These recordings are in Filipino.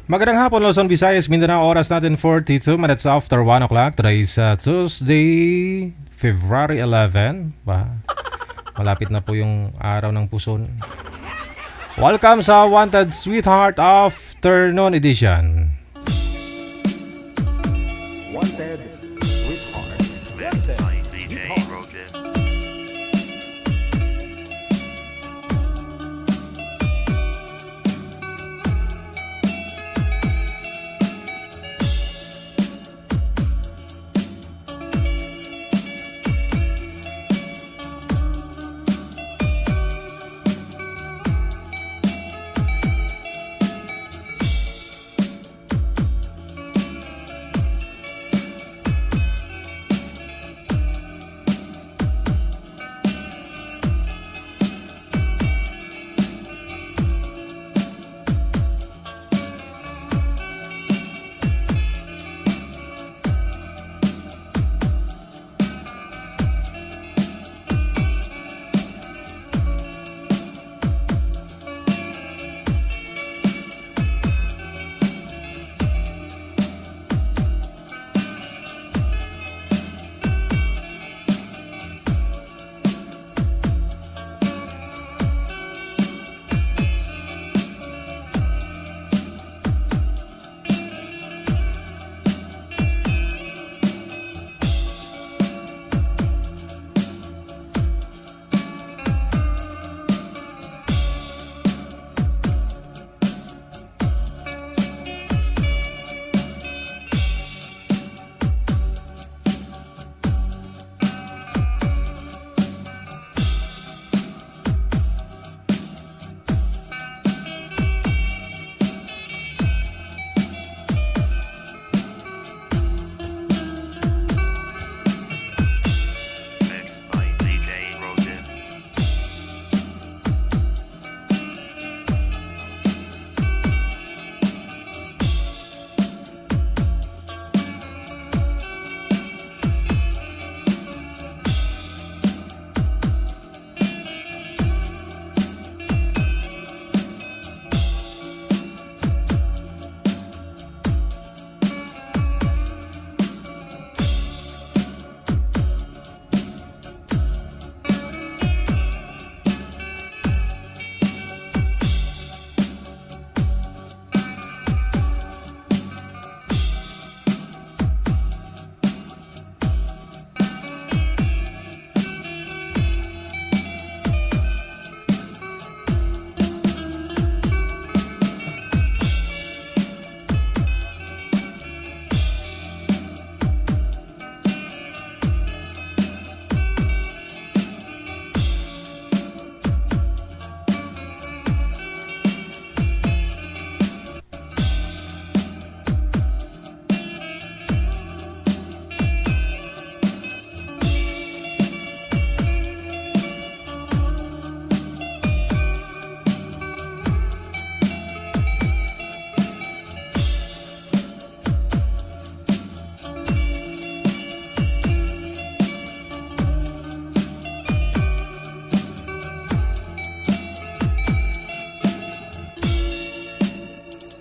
Magandang hapon, Luzon, Visayas, Mindanao. Oras natin 42 minutes after 1 o'clock. Today is Tuesday, February 11. Malapit na po yung araw ng puson. Welcome sa Wanted Sweetheart Afternoon Edition. Wanted Sweetheart. Mixed by DJ Rogan. Mixed by DJ Rogan.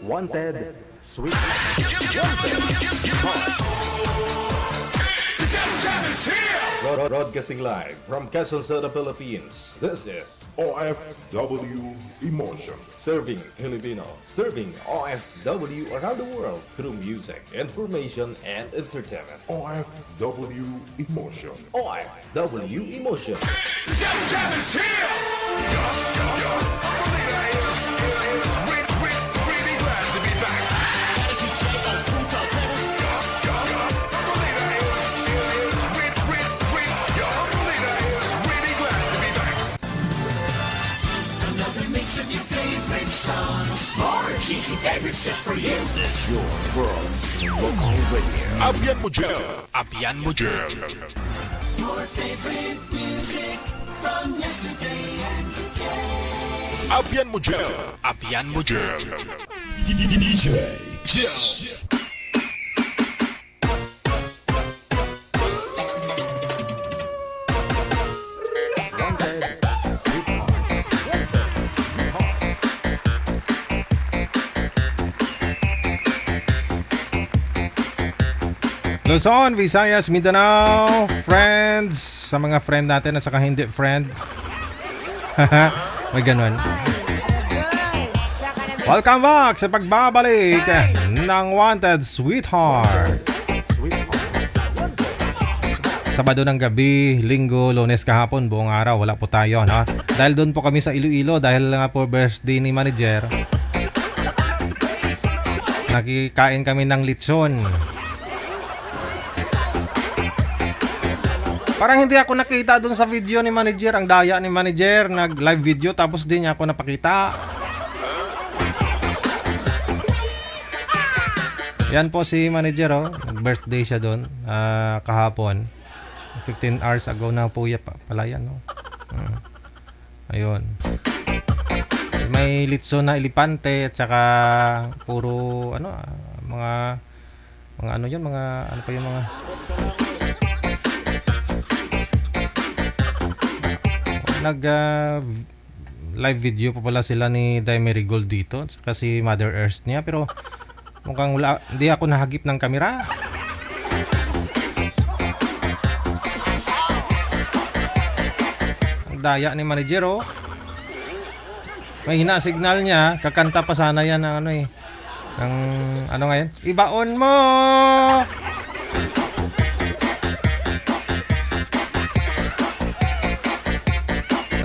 Wanted Sweetheart. Broadcasting live from Quezon City, Philippines. This is OFW Emotion. Serving Filipino, serving OFW around the world through music, information, and entertainment. OFW Emotion. OFW Emotion. Another mix of your favorite songs. More cheesy favorites just for you. Your world's local radio. Abyan mo dyan. Abyan mo dyan. Your favorite music from yesterday and today. Abyan mo dyan. Abyan mo dyan. DJ Jill. Luzon, Visayas, Mindanao, friends, sa mga friend natin at saka hindi friend. May ganun. Welcome back sa pagbabalik ng Wanted Sweetheart. Sabado ng gabi, Linggo, Lunes kahapon, buong araw, wala po tayo, no? Dahil doon po kami sa Iloilo, dahil nga po birthday ni manager. Nakikain kami ng lechon. Parang hindi ako nakita doon sa video ni manager. Ang daya ni manager, nag-live video tapos din niya ako napakita. Yan po si manager, oh. Nag-birthday siya doon kahapon. 15 hours ago na po pala yan, no? Ayun. May litso na elepante at saka puro ano, mga ano yun, mga ano pa yung mga live video pa pala sila ni Dimery Gold dito kasi Mother Earth niya, pero mukhang wala, hindi ako nahagip ng kamera. Ang daya ni manager, oh. May hina signal niya, kakanta pa sana yan ng ano eh. Ng ano ngayon? Ibaon mo!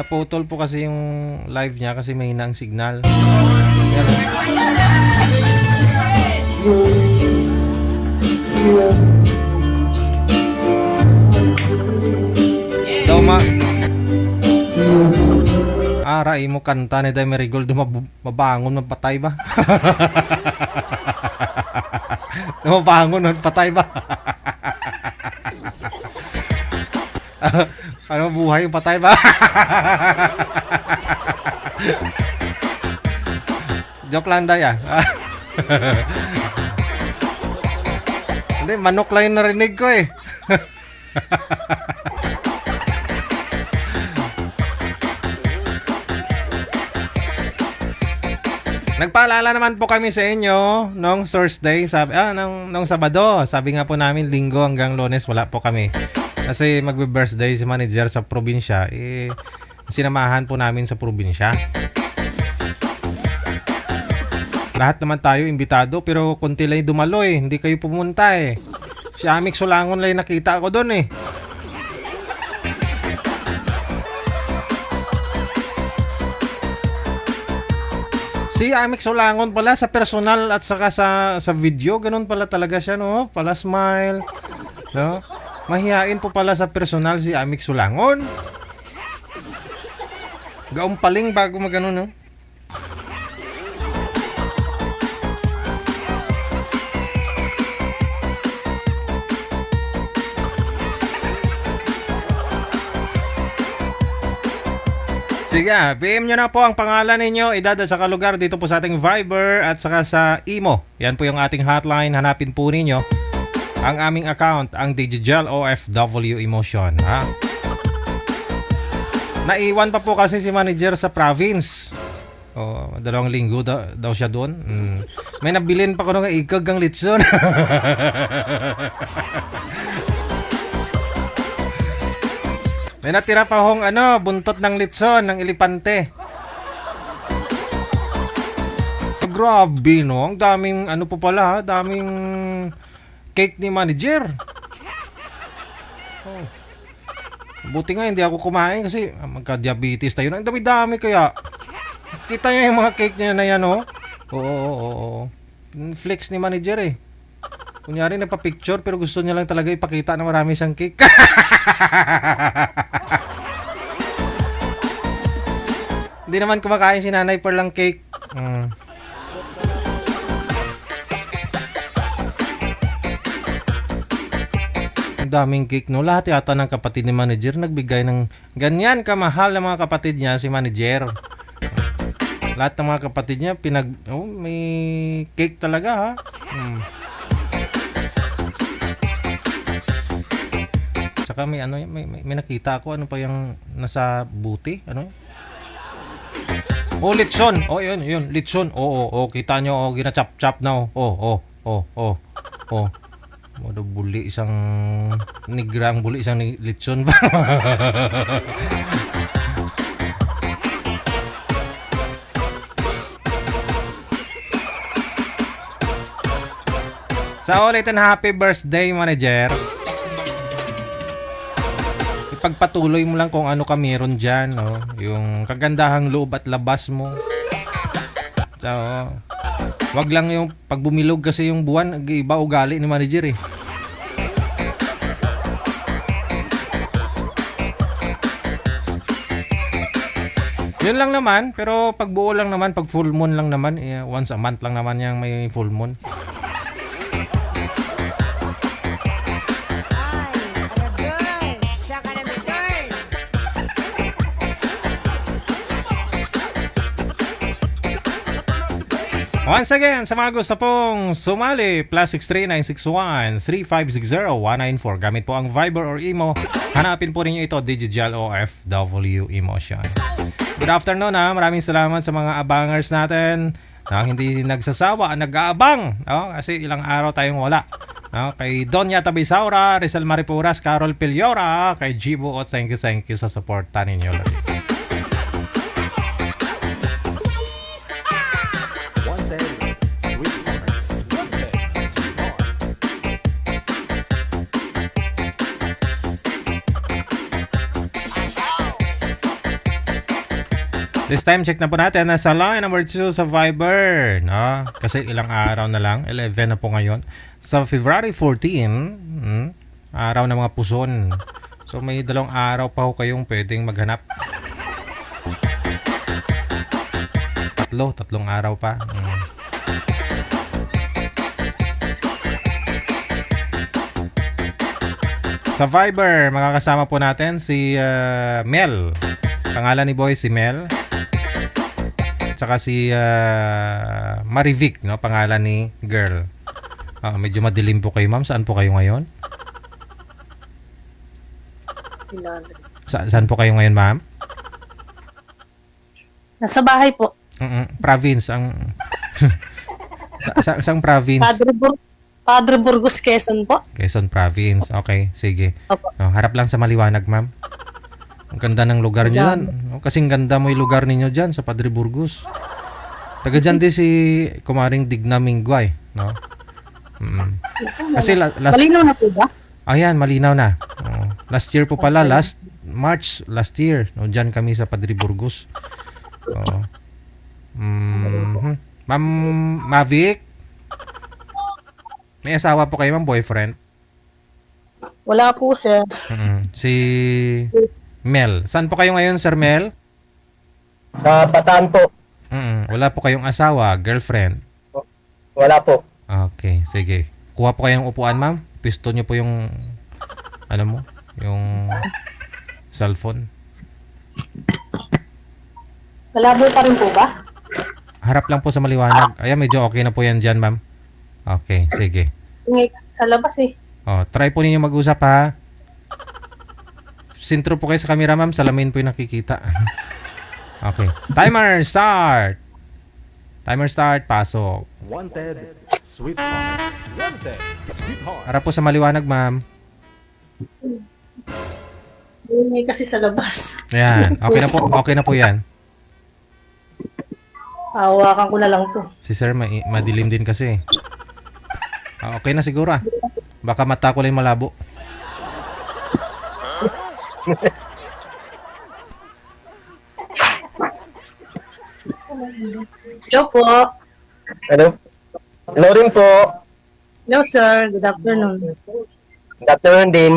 Naputol po kasi yung live niya kasi may hina ang signal. Yan. Daw aray mo kanta ni Dimery Gold, mabangon ng patay ba? Mabangon ng patay ba? Ano, buhay yung patay ba? Joke lang day, ah. Hindi, manok lang yung narinig ko eh. Nagpaalala naman po kami sa inyo nung Thursday, nung Sabado. Sabi nga po namin Linggo hanggang Lunes wala po kami. Kasi magbe-birthday si manager sa probinsya, sinamahan po namin sa probinsya. Lahat naman tayo imbitado pero konti lang dumalo eh. Hindi kayo pumunta eh. Si Amik Solangon lang nakita ko doon eh. Si Amik Solangon pala sa personal at saka sa video, ganun pala talaga siya, no? Pala smile, no? Mahihain po pala sa personal si Amik Solangon. Gaumpaling bago magano, no? Sige, PM nyo na po ang pangalan ninyo, edad at saka lugar dito po sa ating Viber at saka sa Imo. Yan po yung ating hotline. Hanapin po ninyo ang aming account, ang Digigel OFW Emotion. Ha? Naiwan pa po kasi si manager sa province. 2 linggo daw siya doon. May nabilin pa ko ng ikag ang litson. May natira pa hong buntot ng litson, ng elepante. Grabe, no? Ang daming po pala, daming cake ni manager. Oh. Buti nga hindi ako kumain kasi magka-diabetes tayo. Ang dami-dami kaya. Kita nyo yung mga cake niya na yan, oh. Oo. Flex ni manager eh. Kunyari nagpa-picture pero gusto niya lang talaga ipakita na marami siyang cake. Hindi naman kumakain si nanay per lang cake. Ang daming cake, no? Lahat yata ng kapatid ni manager nagbigay ng ganyan kamahal na mga kapatid niya si manager. Lahat ng mga kapatid niya may cake talaga, ha? Saka may nakita ako, ano pa yung nasa buti, Oh, litson. Oh, yun, litson. Oo, kita nyo, ginachap-chap na, Modo buli isang nigrang buli isang litson ba? Sa ulitin, happy birthday, manager. Ipagpatuloy mo lang kung ano ka meron dyan, no? Yung kagandahang loob at labas mo. So, wag lang yung pag bumilog kasi yung buwan, iba ugali ni manager eh. Yun lang naman, pero pag buo lang naman, pag full moon lang naman, once a month lang naman yung may full moon. Once again, sa mga gusto pong sumali, +63961-3560-194. Gamit po ang Viber or Imo. Hanapin po ninyo ito, Digital OFW Emotion. Good afternoon ha. Maraming salamat sa mga abangers natin na hindi nagsasawa, nag-aabang. No? Kasi ilang araw tayong wala. No? Kay Donya Tabisaura, Rizal Maripuras, Carol Piliora, kay Jibo, thank you sa suporta ninyo. This time, check na po natin. Nasa line number 2 sa Viber. No? Kasi ilang araw na lang. 11 na po ngayon. Sa February 14, araw ng mga puson. So, may 2 araw pa ho kayong pwedeng maghanap. 3 araw pa. Sa Viber, makakasama po natin si Mel. Pangalan ni Boy si Mel. Tsaka si Marivic, no? Pangalan ni girl. Medyo madilim po kayo, ma'am. Saan po kayo ngayon? Saan po kayo ngayon, ma'am? Nasa bahay po. Province ang Saang province? Padre Burgos, Quezon po. Quezon Province. Okay, sige. Opo. No, harap lang sa maliwanag, ma'am. Ang ganda ng lugar niyo dyan. No, kasing ganda mo yung lugar ninyo dyan sa Padre Burgos. Taga dyan din si Kumaring Digna Mingguay. No? Kasi Malinaw na po ba? Ayan, malinaw na. Last year po pala, last March last year. No, dyan kami sa Padre Burgos. Ma'am Mavic? May asawa po kayo, ma'am, boyfriend? Wala po, sir. Si Mel. Saan po kayo ngayon, Sir Mel? Sa Bataan po. Wala po kayong asawa, girlfriend? Wala po. Okay, sige. Kuha po kayong upuan, ma'am. Pisto nyo po yung, ano mo, yung cellphone. Malabo pa rin po ba? Harap lang po sa maliwanag. Ayan, medyo okay na po yan dyan, ma'am. Okay, sige. Ingay kasi sa labas eh. Try po ninyo mag-usap, ha? Sintro po kayo sa camera, ma'am. Salamin po yung nakikita. Okay. Timer start. Timer start. Pasok. Wanted, sweetheart. Wanted, sweetheart. Harap po sa maliwanag, ma'am. Ingay kasi sa labas. Ayan. Okay na po. Okay na po yan. Hawakan ko na lang to. Si sir, madilim din kasi. Okay na siguro, ah. Baka mata ko lang malabo. Hello po. Hello? Hello rin po. Hello, sir. Good afternoon. Good afternoon din.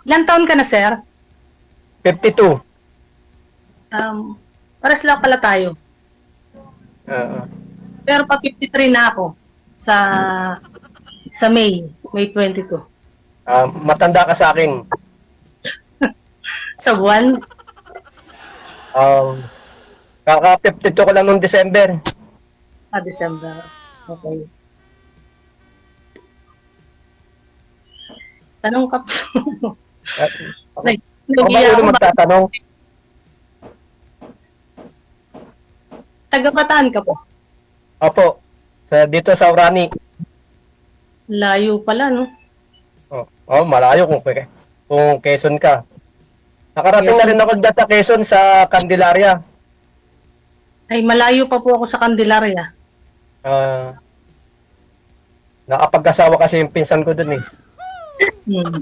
Ilan taon ka na, sir? 52. Pares lang pala tayo. Pero pa 53 na ako sa May 22. Matanda ka sa akin. Sa buwan? Kaka 52 ko lang noong December. December. Okay. Tanong ka po. Ako ba Nagiya yun ako. magtatanong? Taga Bataan ka po? Opo. Dito sa Urani. Layo pala, no? Malayo kung Quezon ka. Nakarating na Quezon. rin ako dyan sa Quezon sa Candelaria. Ay, malayo pa po ako sa Candelaria. Nakapag-asawa kasi yung pinsan ko dun eh. Hmm.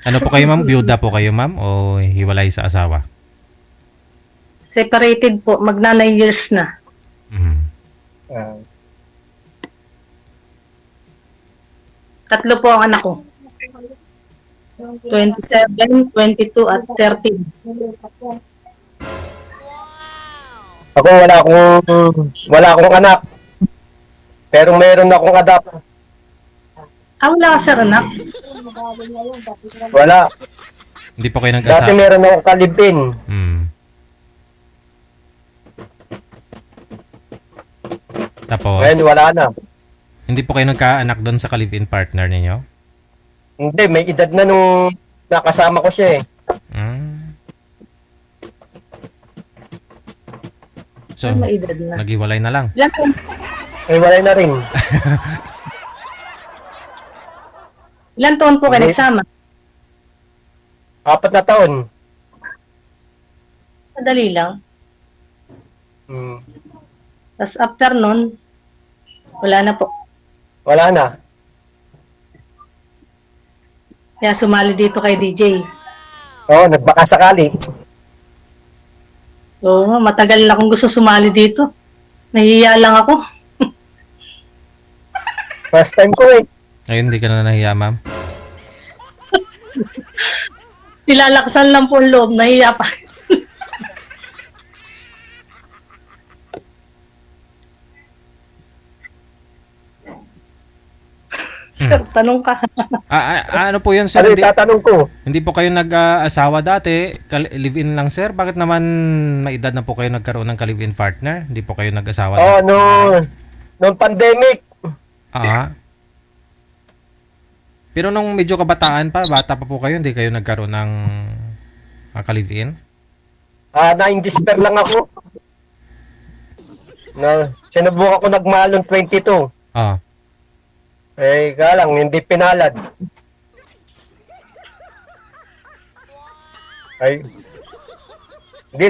Ano po kayo, ma'am? Byuda po kayo, ma'am? O hiwalay sa asawa? Separated po, magna 9 years na. Mhm. Ah, Tatlo po ang anak ko. 27, 22, at 13. ako wala akong anak. Pero meron akong adapt. Wala ka, sir, anak. Wala. Hindi po kayo Dati nag-asawa? meron akong kalibin. Hmm. Tapos, Ngayon wala na. hindi po kayo nagkaanak doon sa live-in partner ninyo? Hindi, may edad na nung nakasama ko siya eh. Hmm. So, May edad na. naghiwalay na lang. Ilan taon, Ay, wala na rin. ilan taon po kayo Hindi. nagsama? 4 na taon. Madali lang. Hmm. Tapos after nun, wala na po. Wala na. Kaya sumali dito kay DJ. Oo, nagbaka sakali. Oo, matagal na akong gusto sumali dito. Nahihiya lang ako. First time ko eh. Ngayon, hindi ka na nahiya, ma'am? Nilalaksan lang po ang loob. Nahihiya pa. Sir, tanong ka. Ano po yun, sir? Ano Hindi, yung tatanong ko? hindi po kayo nag-asawa dati? Live-in lang, sir? Bakit naman may edad na po kayo nagkaroon ng ka-live-in partner? Hindi po kayo nag-asawa Oo, dati? nung pandemic. Ah. Pero nung medyo kabataan pa, bata pa po kayo, hindi kayo nagkaroon ng ka-live-in? Na-indisper lang ako. Sinubukan ko nagmahal ng 22. Ah. Eh, kaya lang, hindi pinalad. Ay, hindi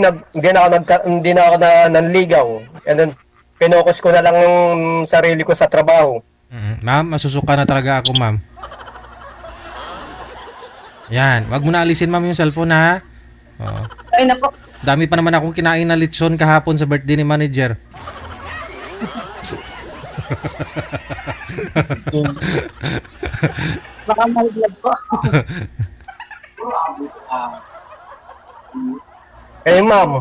na ako nanligaw. And then, pinokus ko na lang yung sarili ko sa trabaho. Ma'am, masusuka na talaga ako, ma'am. Yan, wag mo na alisin, ma'am, yung cellphone, ha? Oo. Ay na po. Dami pa naman akong kinain na litson kahapon sa birthday ni manager. Baka may vlog po. Eh, ma'am,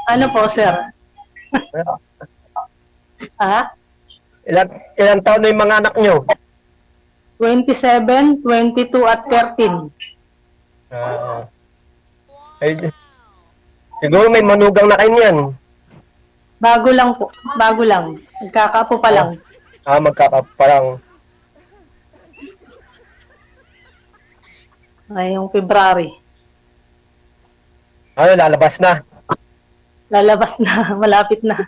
Ano po, sir? ilan taon na yung mga anak nyo? 27, 22, at 13. Siguro may manugang na kayo niyan. Bago lang po. Bago lang. Nagkakapo pa lang. Magkakaparang. Ngayong February. Lalabas na. Lalabas na. Malapit na.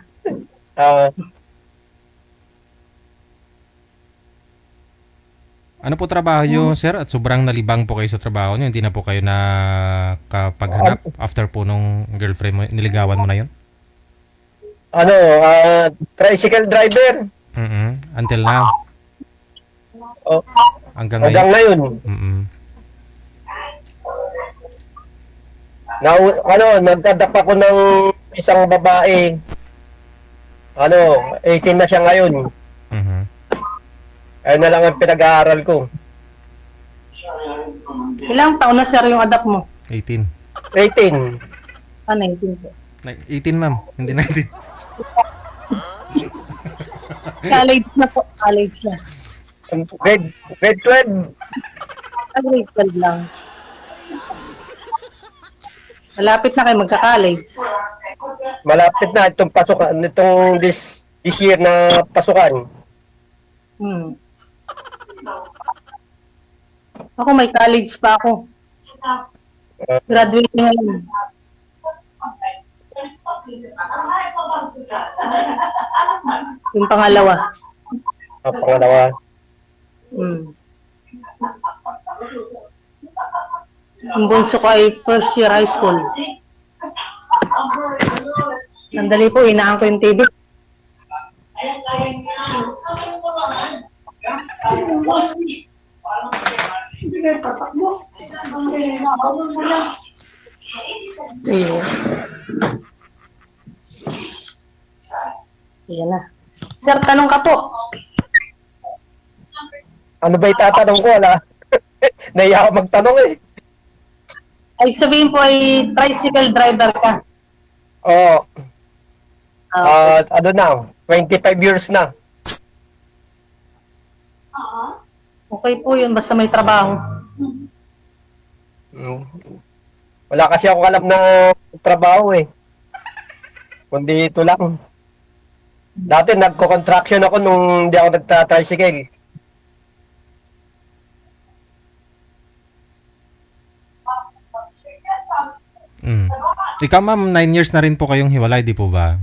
Ano po trabaho nyo, sir? At sobrang nalibang po kayo sa trabaho nyo. Hindi na po kayo nakapaghanap after po nung girlfriend mo, niligawan mo na yun? Tricycle driver. Until now? Oh, Hanggang hanggang ngayon? ngayon. Nagdadap ako ng isang babae. 18 na siya ngayon. Ayun na lang ang pinag-aaral ko. Ilang taon na, sir, yung adapt mo? 18. 18. 19 po. 18, ma'am. Hindi 19. College na po. College na. Grade 12. Grade 12 lang. Malapit na kayo magka-college. Malapit na itong pasukan, itong this year na pasukan. Ako may college pa ako. Graduating ngayon. Yung pangalawa. Pangalawa. Mm. Yung bunso ko ay first year high school. Sandali po, inaan ko yung TV. Ayan. Ayan na. Sir, tanong ka po. Ano ba itatanong ko? Wala. Naiya ako magtanong eh. Ay sabihin po ay tricycle driver ka. Oo. Ah, Ano na? 25 years na. okay po yun, basta may trabaho. Mm. Wala kasi ako alam na trabaho eh. Kundi ito lang. Dati nagko-contraction ako nung hindi ako nagta-tricycle. Mm. Ikaw ma'am, 9 years na rin po kayong hiwalay, di po ba?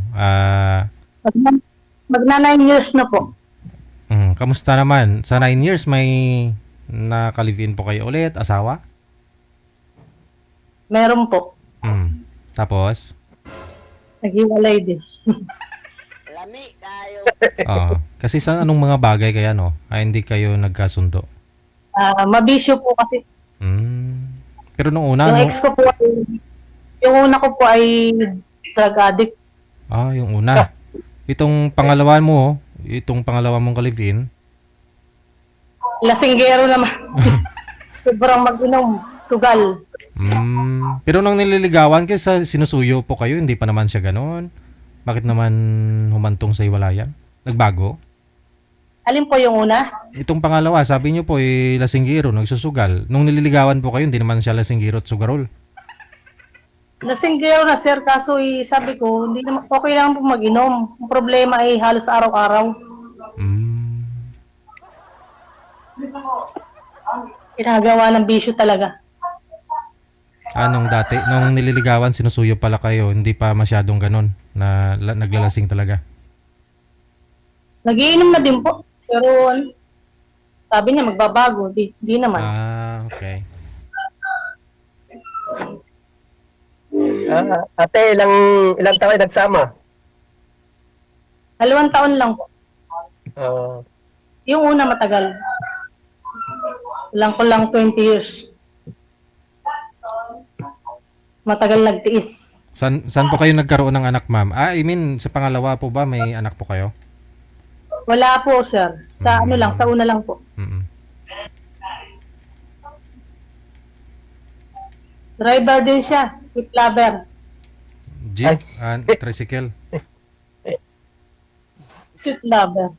Magna 9 years na po. Kamusta naman? Sa 9 years, may naka-live-in po kayo ulit? Asawa? Meron po. Tapos? Naghiwalay din. Oo. Kasi sa anong mga bagay kaya, no? Ay, hindi kayo nagkasundo? Mabisyo po kasi. Pero nung una, Yung no? ex ko po ay, yung una ko po ay drug addict. Yung una. Itong pangalawa mo, itong pangalawa mong ka-live-in, Lasinggero naman. Sobrang mag-inom. Sugal. pero nung nililigawan kayo, sa sinusuyo po kayo, hindi pa naman siya ganon. Bakit naman humantong sa hiwalayan? Nagbago? Alin po yung una? Itong pangalawa, sabi niyo po, lasinggero, nagsusugal. Nung nililigawan po kayo, hindi naman siya lasinggero at sugarol. Lasinggero na sir, kaso sabi ko, hindi naman, okay lang po mag-inom. Ang problema ay halos araw-araw. Ginagawa ng bisyo talaga. Nung dati, nung nililigawan, sinusuyo pala kayo, hindi pa masyadong ganon, na naglalasing talaga. Nagiinom na din po. Pero sabi niya magbabago. Di naman. Okay. Ate, ilang taon kayo nagsama? 2 taon lang po. Yung una matagal. Lang ko lang 20 years. Matagal nagtiis. Saan po kayo nagkaroon ng anak, ma'am? I mean, sa pangalawa po ba may anak po kayo? Wala po, sir. Sa ano lang, sa una lang po. Driver din siya. Jeep lover. Jeep? Tricycle? Jeep lover.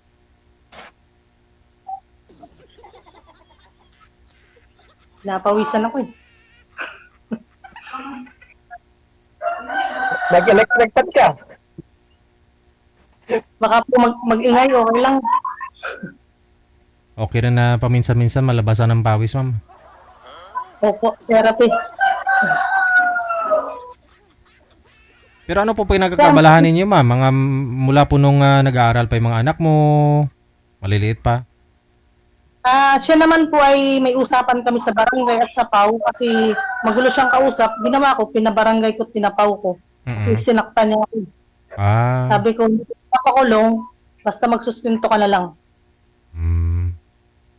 Napawisan ako eh. Nag-electric ka? Baka po mag-ingay, okay lang. Okay na na paminsan-minsan malabasan ng pawis, ma'am. Opo, therapy. Pero ano po pinagkakabalahan ninyo, ma'am? Mula po nung nag-aaral pa yung mga anak mo, maliliit pa. Siya naman po ay may usapan kami sa barangay at sa PAW kasi magulo siyang kausap. Ginawa ko, pinabarangay ko at pinapaw ko. Kasi sinaktan niya ako. Sabi ko, hindi ka pakulong, basta magsustento ka na lang.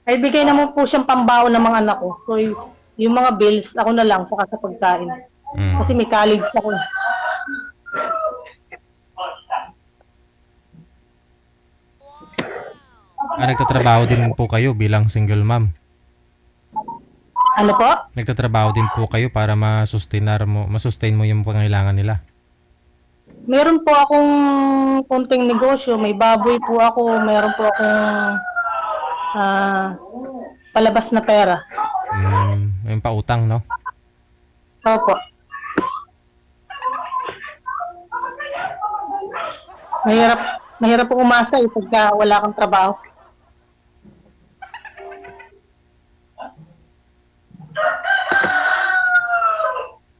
Ay bigay naman po siyang pambaon ng mga anak ko. So yung mga bills, ako na lang saka sa pagkain. Kasi may college ako. Nagtatrabaho din po kayo bilang single mom? Ano po? Nagtatrabaho din po kayo para masustain mo yung pangailangan nila? Meron po akong konting negosyo. May baboy po ako. Meron po akong palabas na pera. Yung pautang, no? Opo. Mahirap po umasa pagka wala kang trabaho.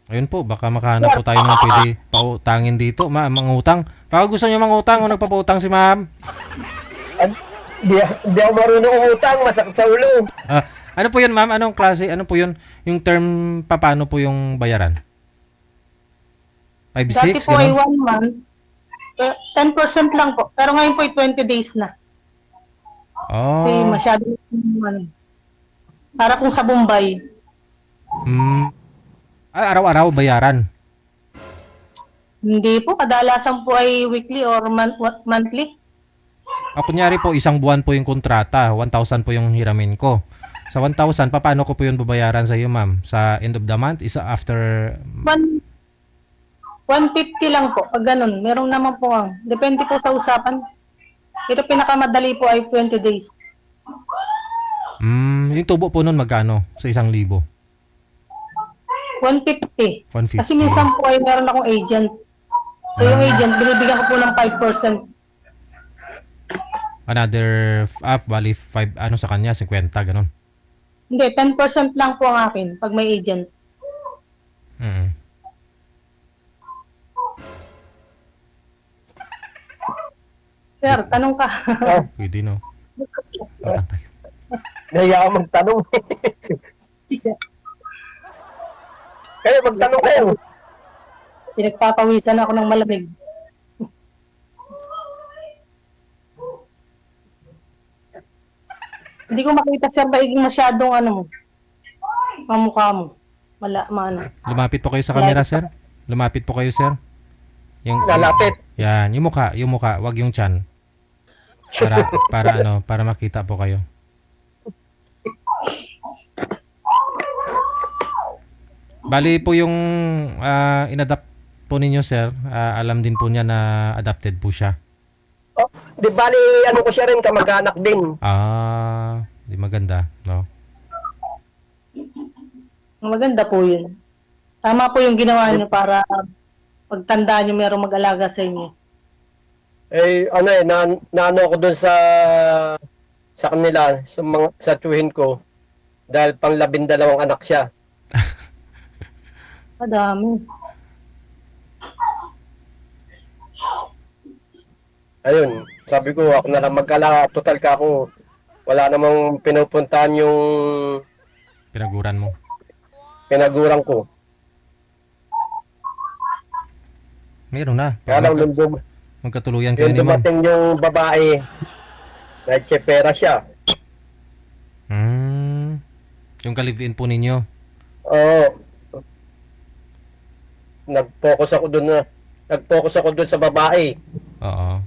Ayun po, baka makahanap po tayo ng pwede pautangin dito. Mangutang. Baka gusto nyo mangutang o nagpapautang si ma'am. Di ako marunong umutang, masakit sa ulo. Ano po yun, ma'am? Anong klase? Ano po yun? Yung term, paano po yung bayaran? Dati 5-6? po ay Ganun? 1 month. 10% lang po. Pero ngayon po ay 20 days na. Kasi Oh. masyado ano. Para kung sa Bombay. Araw-araw bayaran. Hindi po, kadalasan po ay weekly or monthly. Kunyari po, isang buwan po yung kontrata. 1,000 po yung hiramin ko. Sa 1,000, paano ko po yun babayaran sa iyo, ma'am? Sa end of the month? Isa after... 150 lang po. Pag ganun, meron naman po ang. Depende po sa usapan. Pero pinakamadali po ay 20 days. Yung tubo po nun magkano? Sa 1,000? 150. 150. Kasi minsan po ay meron akong agent. So yung agent, binibigyan ko po ng 5%. Another, bali 5, ano sa kanya? 50, ganun. Hindi, 10% lang po ang akin pag may agent. Mm. Sir, tanong ka. Pwede, no? Utang tayo. Nahiya ako magtanong. Kaya magtanong kayo. Pinagpapawisan ako ng malamig. Hindi ko makita, sir, maiging masyadong ano mo. Ang mukha mo. Maano. Lumapit po kayo sa camera, sir. Lumapit po kayo, sir. Lalapit. Yan, yung mukha, wag yung chan. Para makita po kayo. Bali po yung inadapt po ninyo, sir. Alam din po niya na adopted po siya. Oh, di bali, ano ko siya rin, kamag-anak din. Di maganda, no? Maganda po yun. Tama po yung ginawa niyo para pagtandaan niyo merong mag-alaga sa inyo. Naano ako doon sa kanila, sa tsuhin ko, dahil pang 12 anak siya. Madami. Ayun, sabi ko, ako na lang mag-alaga, total ka ako. Wala namang pinupuntahan yung Pinaguran mo. pinagurang ko. Meron na. Kaya lang, Magkatuluyan kayo yung ni ma'am. dumating yung babae, nagtsepera siya. Yung ka-live-in po ninyo. Oo. Nag-focus ako doon sa babae. Oo.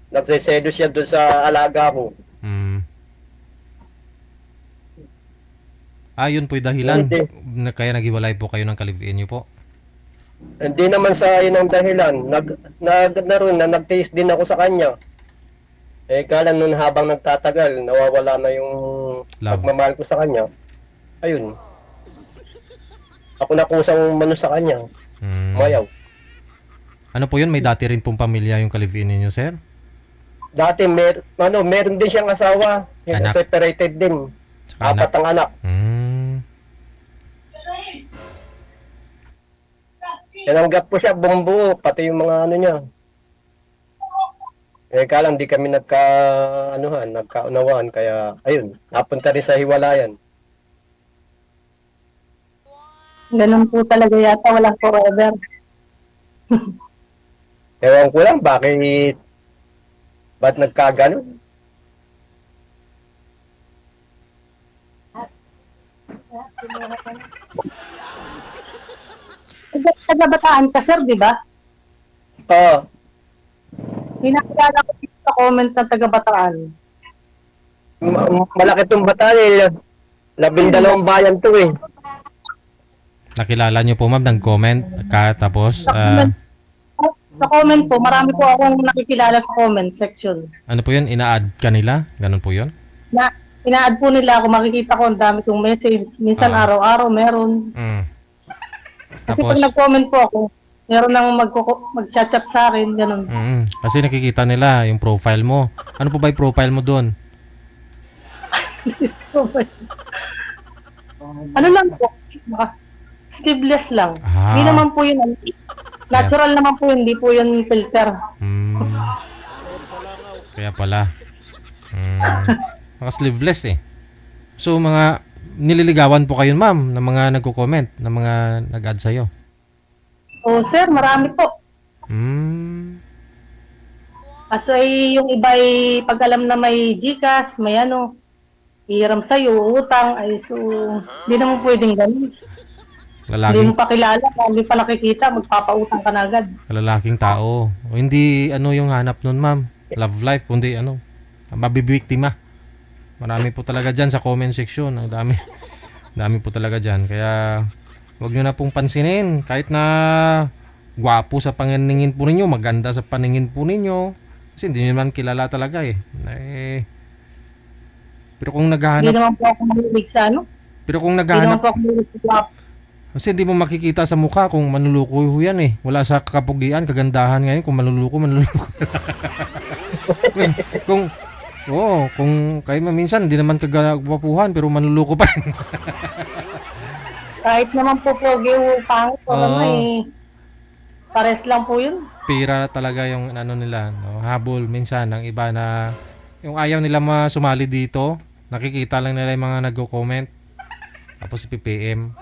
Nagsesedo siya doon sa alaga ko. Yun po yung dahilan. Hindi. Kaya naghiwalay po kayo ng ka-live-in nyo po. Hindi naman sa yun ang dahilan. Nagtiis din ako sa kanya. Kala nun habang nagtatagal, nawawala na yung Love. pagmamahal ko sa kanya. Ayun. Ako na kusang mano sa kanya. Mayaw. Ano po yun? May dati rin pong pamilya yung ka-live-in ninyo, sir? Dati meron din siyang asawa. Anak. Separated din. Tsaka 4 ang anak. Tinanggap ko siya bumbuo, pati yung mga ano niya. Kaya lang di kami nagkaunawaan, kaya ayun, napunta rin sa hiwalayan. Ganun po talaga yata, walang forever. Ewan ko lang, ba't nagkaganon? Taga-Bataan ka, sir, di ba? Oo. Hinakilala ko dito sa comment ng taga-Bataan. Malaki tong bata eh. 12 bayan to eh. Nakilala nyo po, ma'am, nag-comment ka, tapos, Sa comment po, marami po akong nakikilala sa comment section. ano po yun? Ina-add ka nila? Ganun po yun? Na ina-add po nila ako, makikita ko ang dami kong message. Minsan araw-araw meron. Kasi Tapos, pag nag-comment po ako, meron nang mag-chat-chat sa akin, ganun. kasi nakikita nila yung profile mo. Ano po ba yung profile mo doon? Ano lang po, Sleeveless lang. Ah. Hindi naman po yun. Natural naman po yun, hindi po yun filter. Kaya pala. Mga sleeveless eh. So mga nililigawan po kayo ma'am ng mga nagko-comment, ng mga nag-add sa'yo. O sir, marami po. Kasi yung iba ay pag alam na may GCash, may ano, hiram sa'yo, utang, ay so, hindi naman pwedeng ganun. Hindi Lalaking mo pa kilala, hindi pa nakikita, magpapautang ka na agad. lalaking tao. O hindi ano yung hanap nun ma'am. Love life, kundi ano, mabibiktima. Marami po talaga dyan sa comment section. Ang dami. Dami po talaga dyan. Kaya wag nyo na pong pansinin. Kahit na gwapo sa paningin po ninyo, maganda sa paningin po ninyo. Kasi hindi nyo naman kilala talaga eh. Pero kung Hindi naghahanap, naman po ako mahilig sa ano. pero kung Hindi naman naghahanap, po ako mahilig sa guwapo. kasi hindi mo makikita sa mukha kung manluluko yan eh. Wala sa kapugian, kagandahan ngayon kung manluluko. Kung kayo minsan hindi naman kagwapuhan pero manluluko pa rin. Kahit naman po pogi o pangit, wala Oo. na eh. Pares lang po yun. Pira talaga yung ano nila, no? Habol minsan ng iba na yung ayaw nila sumali dito, nakikita lang nila yung mga nagko-comment tapos ipipm.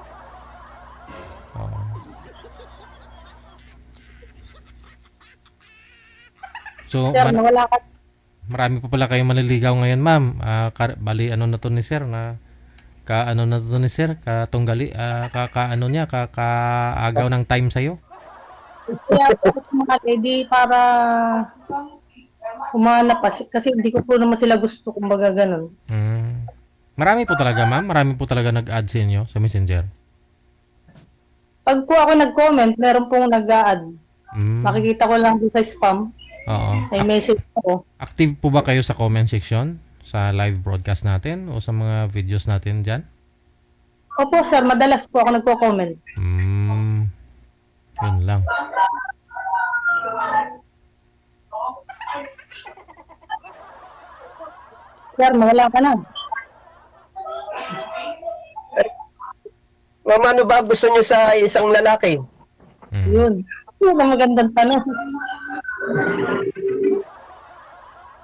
So, Sir, nawala ka. marami pa pala kayong manliligaw ngayon, ma'am. Bali, ano na to ni sir? Ano na to ni sir? Katunggali, ano niya, kaagaw ng time sa'yo? Kaya po mga lady para humanap pa. Kasi hindi ko po naman sila gusto, kumbaga ganun. Marami po talaga, ma'am. Marami po talaga nag-add sa inyo sa Messenger. Pag po ako nag-comment, meron pong nag-a-add. Makikita ko lang doon sa spam. Oo. May message ako. Active po ba kayo sa comment section? Sa live broadcast natin? O sa mga videos natin dyan? Opo sir, madalas po ako nagko-comment. Yun lang. Sir, mawala ka na. Ma'am, ano ba gusto niyo sa isang lalaki? Yun. Yun ang magandang tanong.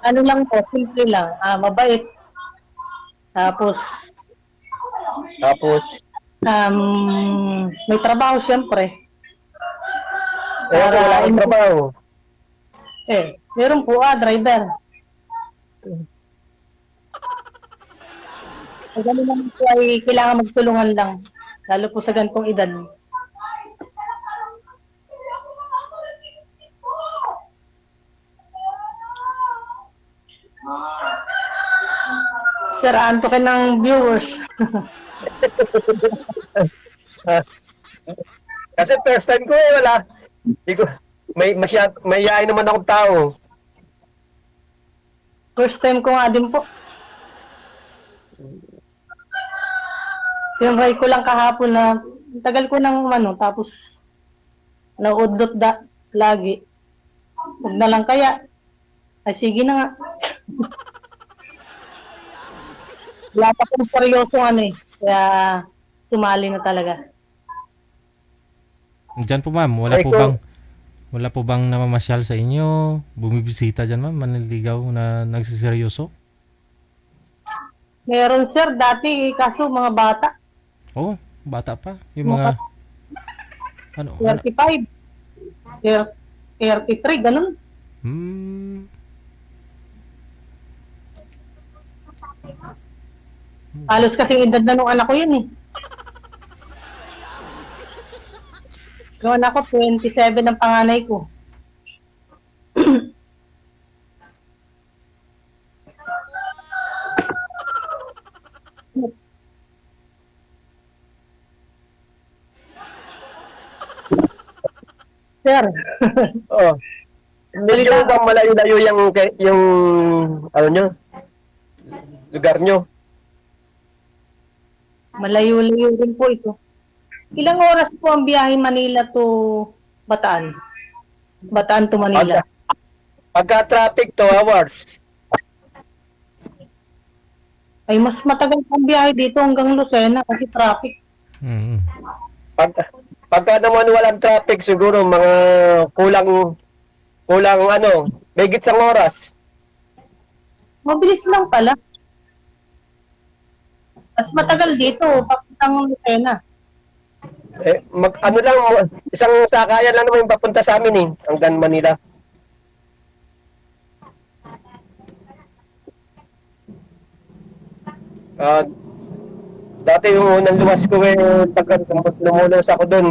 Ano lang po, simple lang. Mabait. Tapos, may trabaho siyempre. Wala akong trabaho. Meron po driver. Pag ano naman po ay kailangan magtulungan lang. Lalo po sa ganitong edad. Sir, anto ka ng viewers. Kasi first time ko wala. Di ko, may yain naman akong tao. First time ko nga din po. Tinry ko lang kahapon na tagal ko nang tapos naudot lagi. Huwag na lang kaya. Ay sige na nga. Wala pa kong seryosong kaya sumali na talaga. Diyan po ma'am, wala po bang namamasyal sa inyo? Bumibisita dyan ma'am, manliligaw na nagsiseryoso? Meron sir, dati kaso mga bata. Oh, bata pa. Yung mga 35. 33, ganun. Halos kasing edad na nung anak ko yun eh. Yung anak ko, 27 ang panganay ko. Sir. Oo. Hindi ko ba malayo-layo yung ano nyo? Lugar nyo? Malayo-layo rin po ito. Ilang oras po ang biyahe Manila to Bataan? Bataan to Manila. Pagka traffic, 2 hours. Ay, mas matagal ang biyahe dito hanggang Lucena kasi traffic. Mm. Pag, pagka naman walang traffic, siguro mga kulang ano, may isang oras. Mabilis lang pala. Mas matagal dito, papuntang Lucena. Ano lang, isang sakayan lang naman yung papunta sa amin eh, hanggang Manila. Ah, dati yung unang luwas ko pagka lumulos ako doon,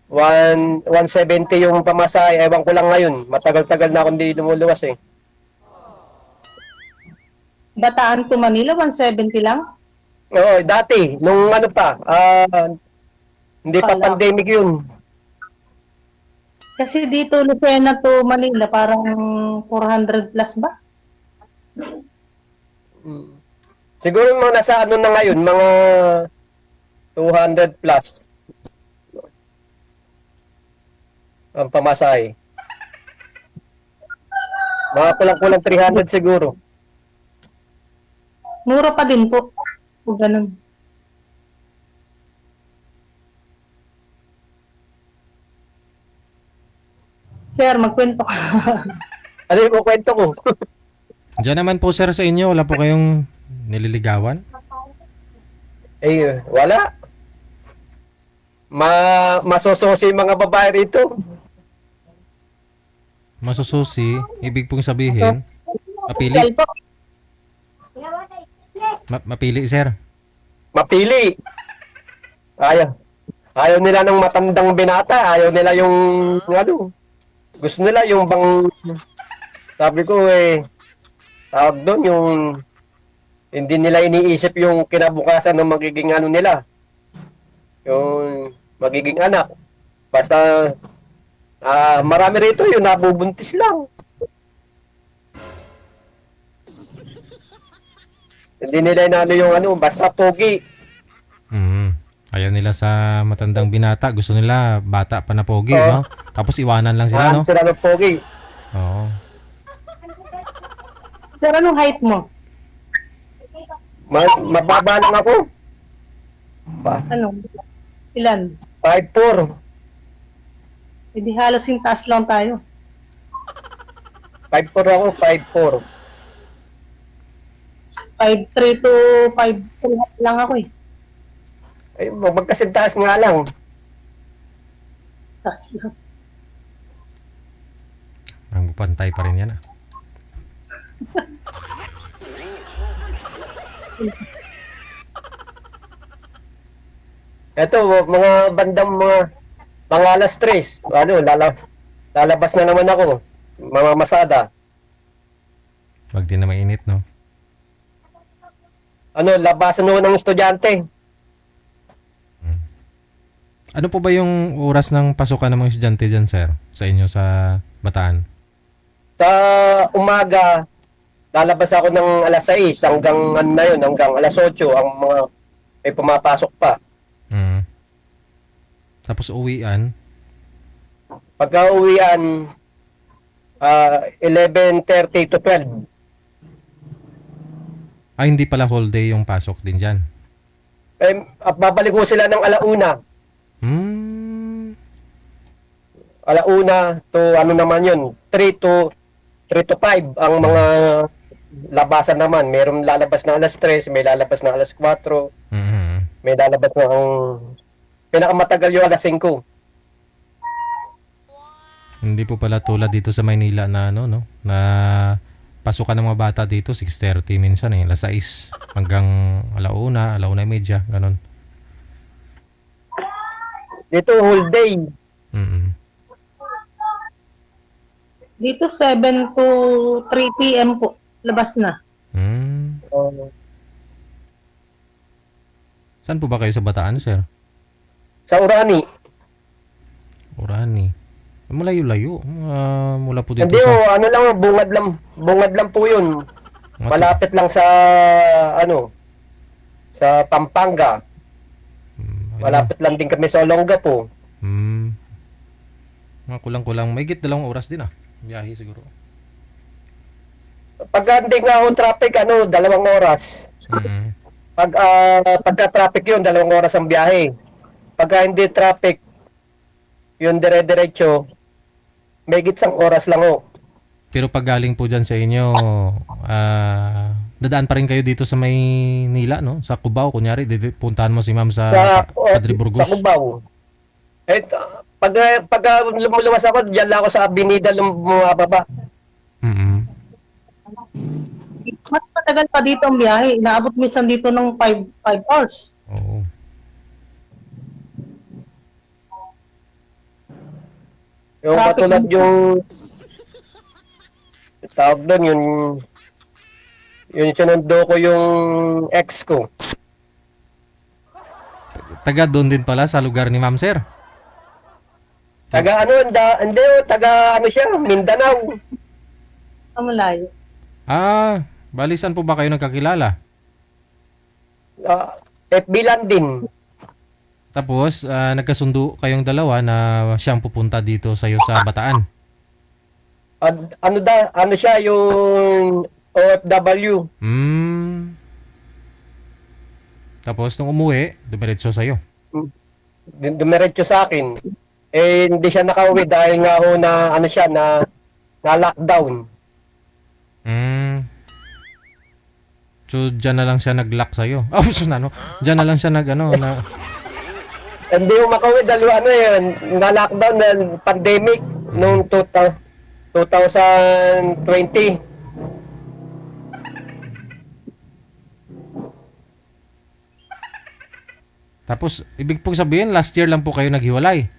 170 yung pamasahe, ewan ko lang ngayon, matagal-tagal na akong di lumuluwas eh. Bataan to Manila, 170 lang. Oo, dati, nung ano pa, hindi pa Pala. pandemic yun. Kasi dito, Lucena to Manila, parang 400 plus ba? Siguro mga nasa ano na ngayon, mga 200 plus ang pamasahe. Mga kulang-kulang 300 siguro. Mura pa din po. O ganun. Sir, magkwento ka. Ano yung kwento ko? Diyan naman po sir sa inyo, wala po kayong nililigawan? Wala. Masososi yung mga babae rito. Masususi, ibig pong sabihin, mapili. Hotel po. Mapili sir. Mapili. Ayaw nila ng matandang binata. Ayaw nila yung ano. Gusto nila yung bang, sabi ko tawag doon yung hindi nila iniisip yung kinabukasan ng magiging ano nila. Yung magiging anak. Basta marami rito yung nabubuntis lang. Hindi nila inano yung ano, basta pogi. Ayaw nila sa matandang binata, gusto nila bata pa na pogi, Oo. no? Tapos iwanan lang sila, no? Sila ng pogi. Oo. Sir, anong height mo? Mababa lang ako. Ano? Ilan? 5'4". Hindi halos yung taas lang tayo. 5'4" ako, 5'4". 5'3 to 5'3 lang ako eh. Ay, magkasintaas nga lang. Taas lang. Ang pantay pa rin yan, ah. Ito, mga bandang mga alas 3. Ano, lalabas na naman ako. Mamamasada. Wag din na mainit, no? Ano, labasan naman ng estudyante. Ano po ba yung oras ng pasukan ng mga estudyante dyan, sir? Sa inyo, sa Bataan? Sa umaga, lalabas ako ng alas 6 hanggang ano na yun, hanggang alas 8 ang mga may pumapasok pa. Tapos uwian, Pagka uwian, 11:30 to 12. hindi pala whole day yung pasok din dyan. At babalik ko sila ng alauna. Alauna to ano naman yun, 3 to 5 ang mga labasan naman. Mayroong lalabas ng alas 3, may lalabas ng alas 4, may lalabas ng pinakamatagal yung alas 5. Hindi po pala tulad dito sa Maynila na ano, no? Na pasukan ng mga bata dito 6:30 minsan alas 6 hanggang alauna, 1:30, ganun. Dito whole day. Dito 7 to 3 p.m. po. Labas na. Saan po ba kayo sa Bataan, sir? Sa Urani. Orani. Malayo-layo. Mula po dito Hindi sa... ano lang, bungad lang po yun. Malapit lang sa ano, sa Pampanga. Malapit lang din kami sa Olongapo. Mga kulang-kulang. May 2 oras din, ah. Biyahe siguro. Pag hindi nga ako traffic, 2 oras. Pagka traffic yun, 2 oras ang biyahe. Pagka hindi traffic, yun dire-diretso, may 1 oras lang ho. Pero pag galing po dyan sa inyo, dadaan pa rin kayo dito sa Maynila, no? Sa Cubao, kunyari, puntahan mo si ma'am sa Padre Burgos. Sa Cubao. Pag lumuluwas ako, diyan lang ako sa Avenida bumababa. Mm-mm. Mas matagal pa dito ang biyahe. Inaabot minsan dito ng 5 hours. Oo. Yung Traffic katulad din. yung tawag doon, yung sinundo ko yung ex ko. Taga doon din pala sa lugar ni ma'am, sir. Taga hindi, taga siya, Mindanao. Ang malayo. Bali saan po ba kayo nagkakilala? FB lang din. Tapos, nagkasundo kayong dalawa na siyang pupunta dito sa'yo sa Bataan. Ano siya, yung OFW. Tapos, nung umuwi, dumiretso sa'yo. Dumiretso sa akin. Hindi siya nakauwi dahil nga ho na siya na lockdown. So, dyan na lang siya nag-lock sa'yo. Dyan na lang siya na... Hindi ho makauwi dahil na lockdown na pandemic noong 2020. Tapos, ibig pong sabihin, last year lang po kayo naghiwalay.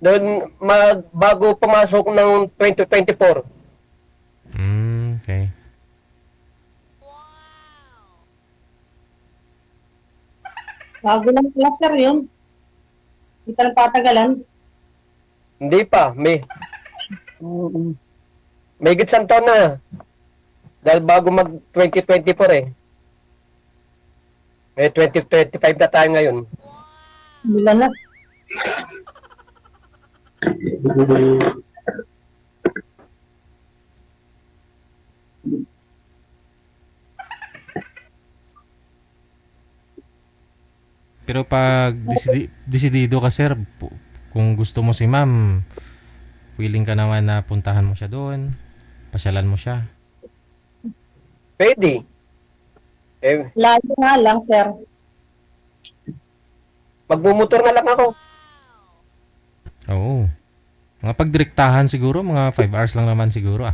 Doon bago pumasok ng 2024. Okay. Bago lang pala, sir, yun. Hindi pa nagpatagalan. Hindi pa, may gitsang taon na. Dahil bago mag 2024 eh. May 2025 na tayo ngayon. Wala na. Pero pag desidido ka, sir, kung gusto mo si ma'am, willing ka naman na puntahan mo siya doon, pasyalan mo siya. Pwede. Layo nga lang, sir. Magmumotor na lang ako. Oo. Mga pagdirektahan siguro, mga 5 hours lang naman siguro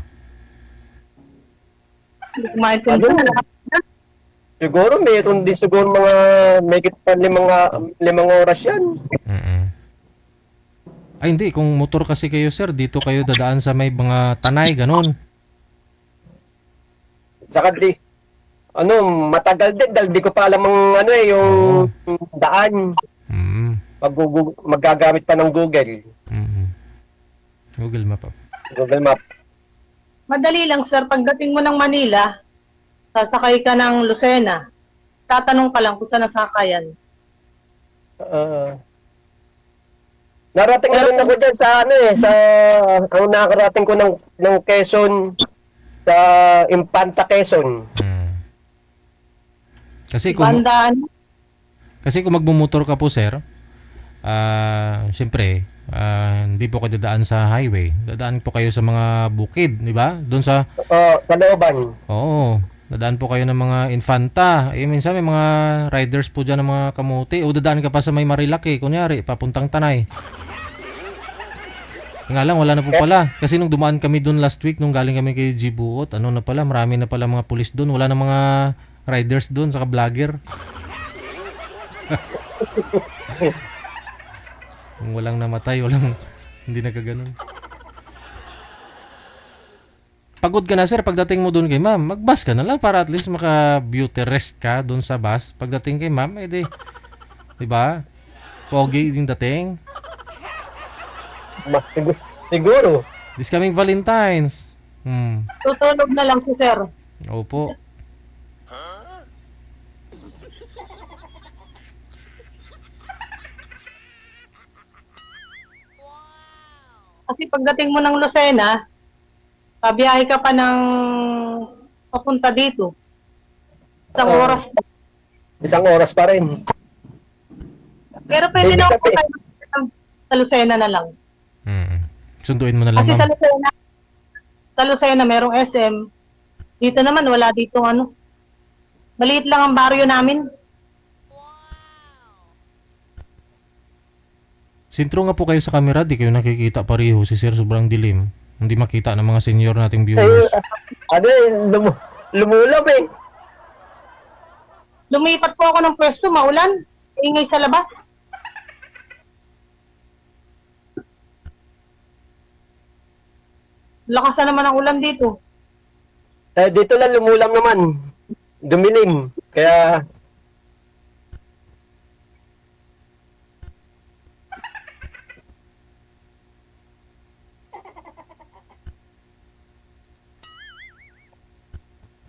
Hindi ko maintindihan. Siguro mayroon din siguro may pa 5 oras yan. Ay hindi, kung motor kasi kayo, sir, dito kayo dadaan sa may mga tanay, ganun. Saka matagal din dahil di ko pa alam yung daan. Magagamit pa ng Google. Google Map. Google Map. Madali lang, sir. Pagdating mo ng Manila, sasakay ka ng Lucena. Tatanong ka lang kung saan nasakayan. Narating na rin ako dyan ang nakarating ko ng Quezon, sa Infanta, Quezon. Kasi kung Bandaan. magmumotor ka po, sir, siyempre, hindi po kayo dadaan sa highway. Dadaan po kayo sa mga bukid, di ba? Doon sa Looban. Oo. Dadaan po kayo ng mga Infanta. Minsan may mga riders po dyan ng mga kamuti. O dadaan ka pa sa may Marilaki, kunyari, papuntang Tanay. Nga lang, wala na po pala. Kasi nung dumaan kami doon last week, nung galing kami kay Gibuot, marami na pala mga pulis doon. Wala na mga riders doon, saka vlogger. Kung walang namatay, hindi nagkaganon. Pagod ka na, sir, pagdating mo doon kay ma'am, mag-bus ka na lang para at least maka-beauty rest ka doon sa bus. Pagdating kay ma'am, di ba? Pogi yung dating. Siguro. This coming Valentine's. Tutulog na lang si sir. Opo. Kasi pagdating mo ng Lucena, pabiyahe ka pa ng papunta dito. Isang Oo. oras. Isang oras pa rin. Pero pwede Ibig na ako sabihin- tayo sa Lucena na lang. Mm. Sunduin mo na lang, Kasi ma'am. sa Lucena merong SM. Dito naman wala dito ano. Maliit lang ang baryo namin. Sintro nga po kayo sa camera, di kayo nakikita pareho. Si Sir sobrang dilim. Hindi makita ng mga senior nating Eh, viewers. ano eh, lumulab eh. Lumipat po ako ng pwesto, maulan. Ingay sa labas. Lakas na naman ang ulan dito. Eh, dito lang lumulam naman. Dumilim. Kaya,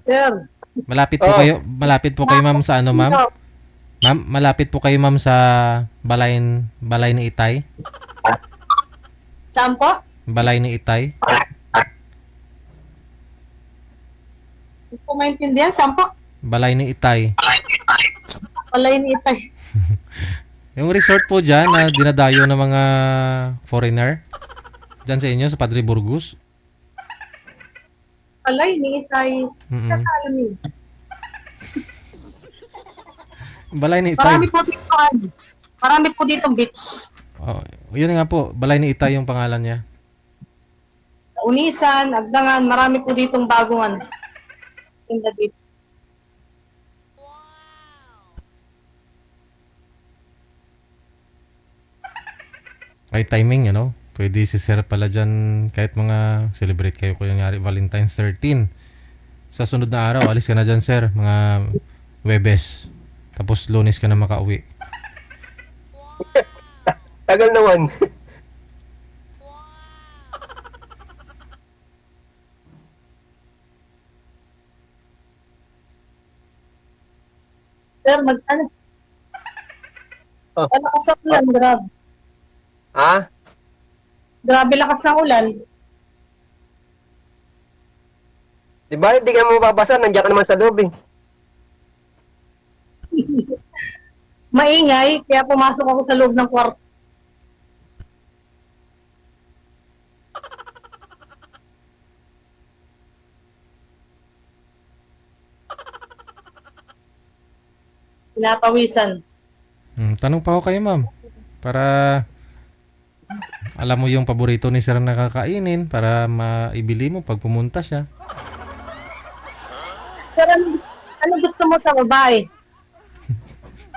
Sir, Oh. Malapit po kayo ma'am sa ano, ma'am? Ma'am, malapit po kayo ma'am sa balay ni Itay? saan po? Balay ni Itay? Hindi ko maintindihan, saan po? Balay ni Itay. Palay ni Itay. Yung resort po dyan na dinadayo ng mga foreigner. Dyan sa inyo, sa Padre Burgos. Palay ni Itay. Mm-mm. Alam niyo. Balay ni Itay. Marami po dito. Marami po dito beach. Oh, yun nga po, Balay ni Itay yung pangalan niya. Sa Unisan, Agdangan, marami po ditong bagong ano. Tinda dito. Ay timing, Pwede si Sir pala dyan, kahit mga celebrate kayo, kunyari Valentine's 13. Sa sunod na araw, alis ka na dyan, Sir. Mga Webes. Tapos Lunes ka na makauwi. tagal naman. Sir, ano? Oh. Lakas ang ulan, grabe. Ha? Grabe lakas ng ulan. Di ba, hindi ka mababasa, nandiyan ka naman sa loob eh. Maingay, kaya pumasok ako sa loob ng kwarto. Pinapawisan. Tanong pa ako kayo, ma'am. Para alam mo yung paborito ni Sir na kakainin para maibili mo pag pumunta siya. Sir, ano gusto mo sa babae?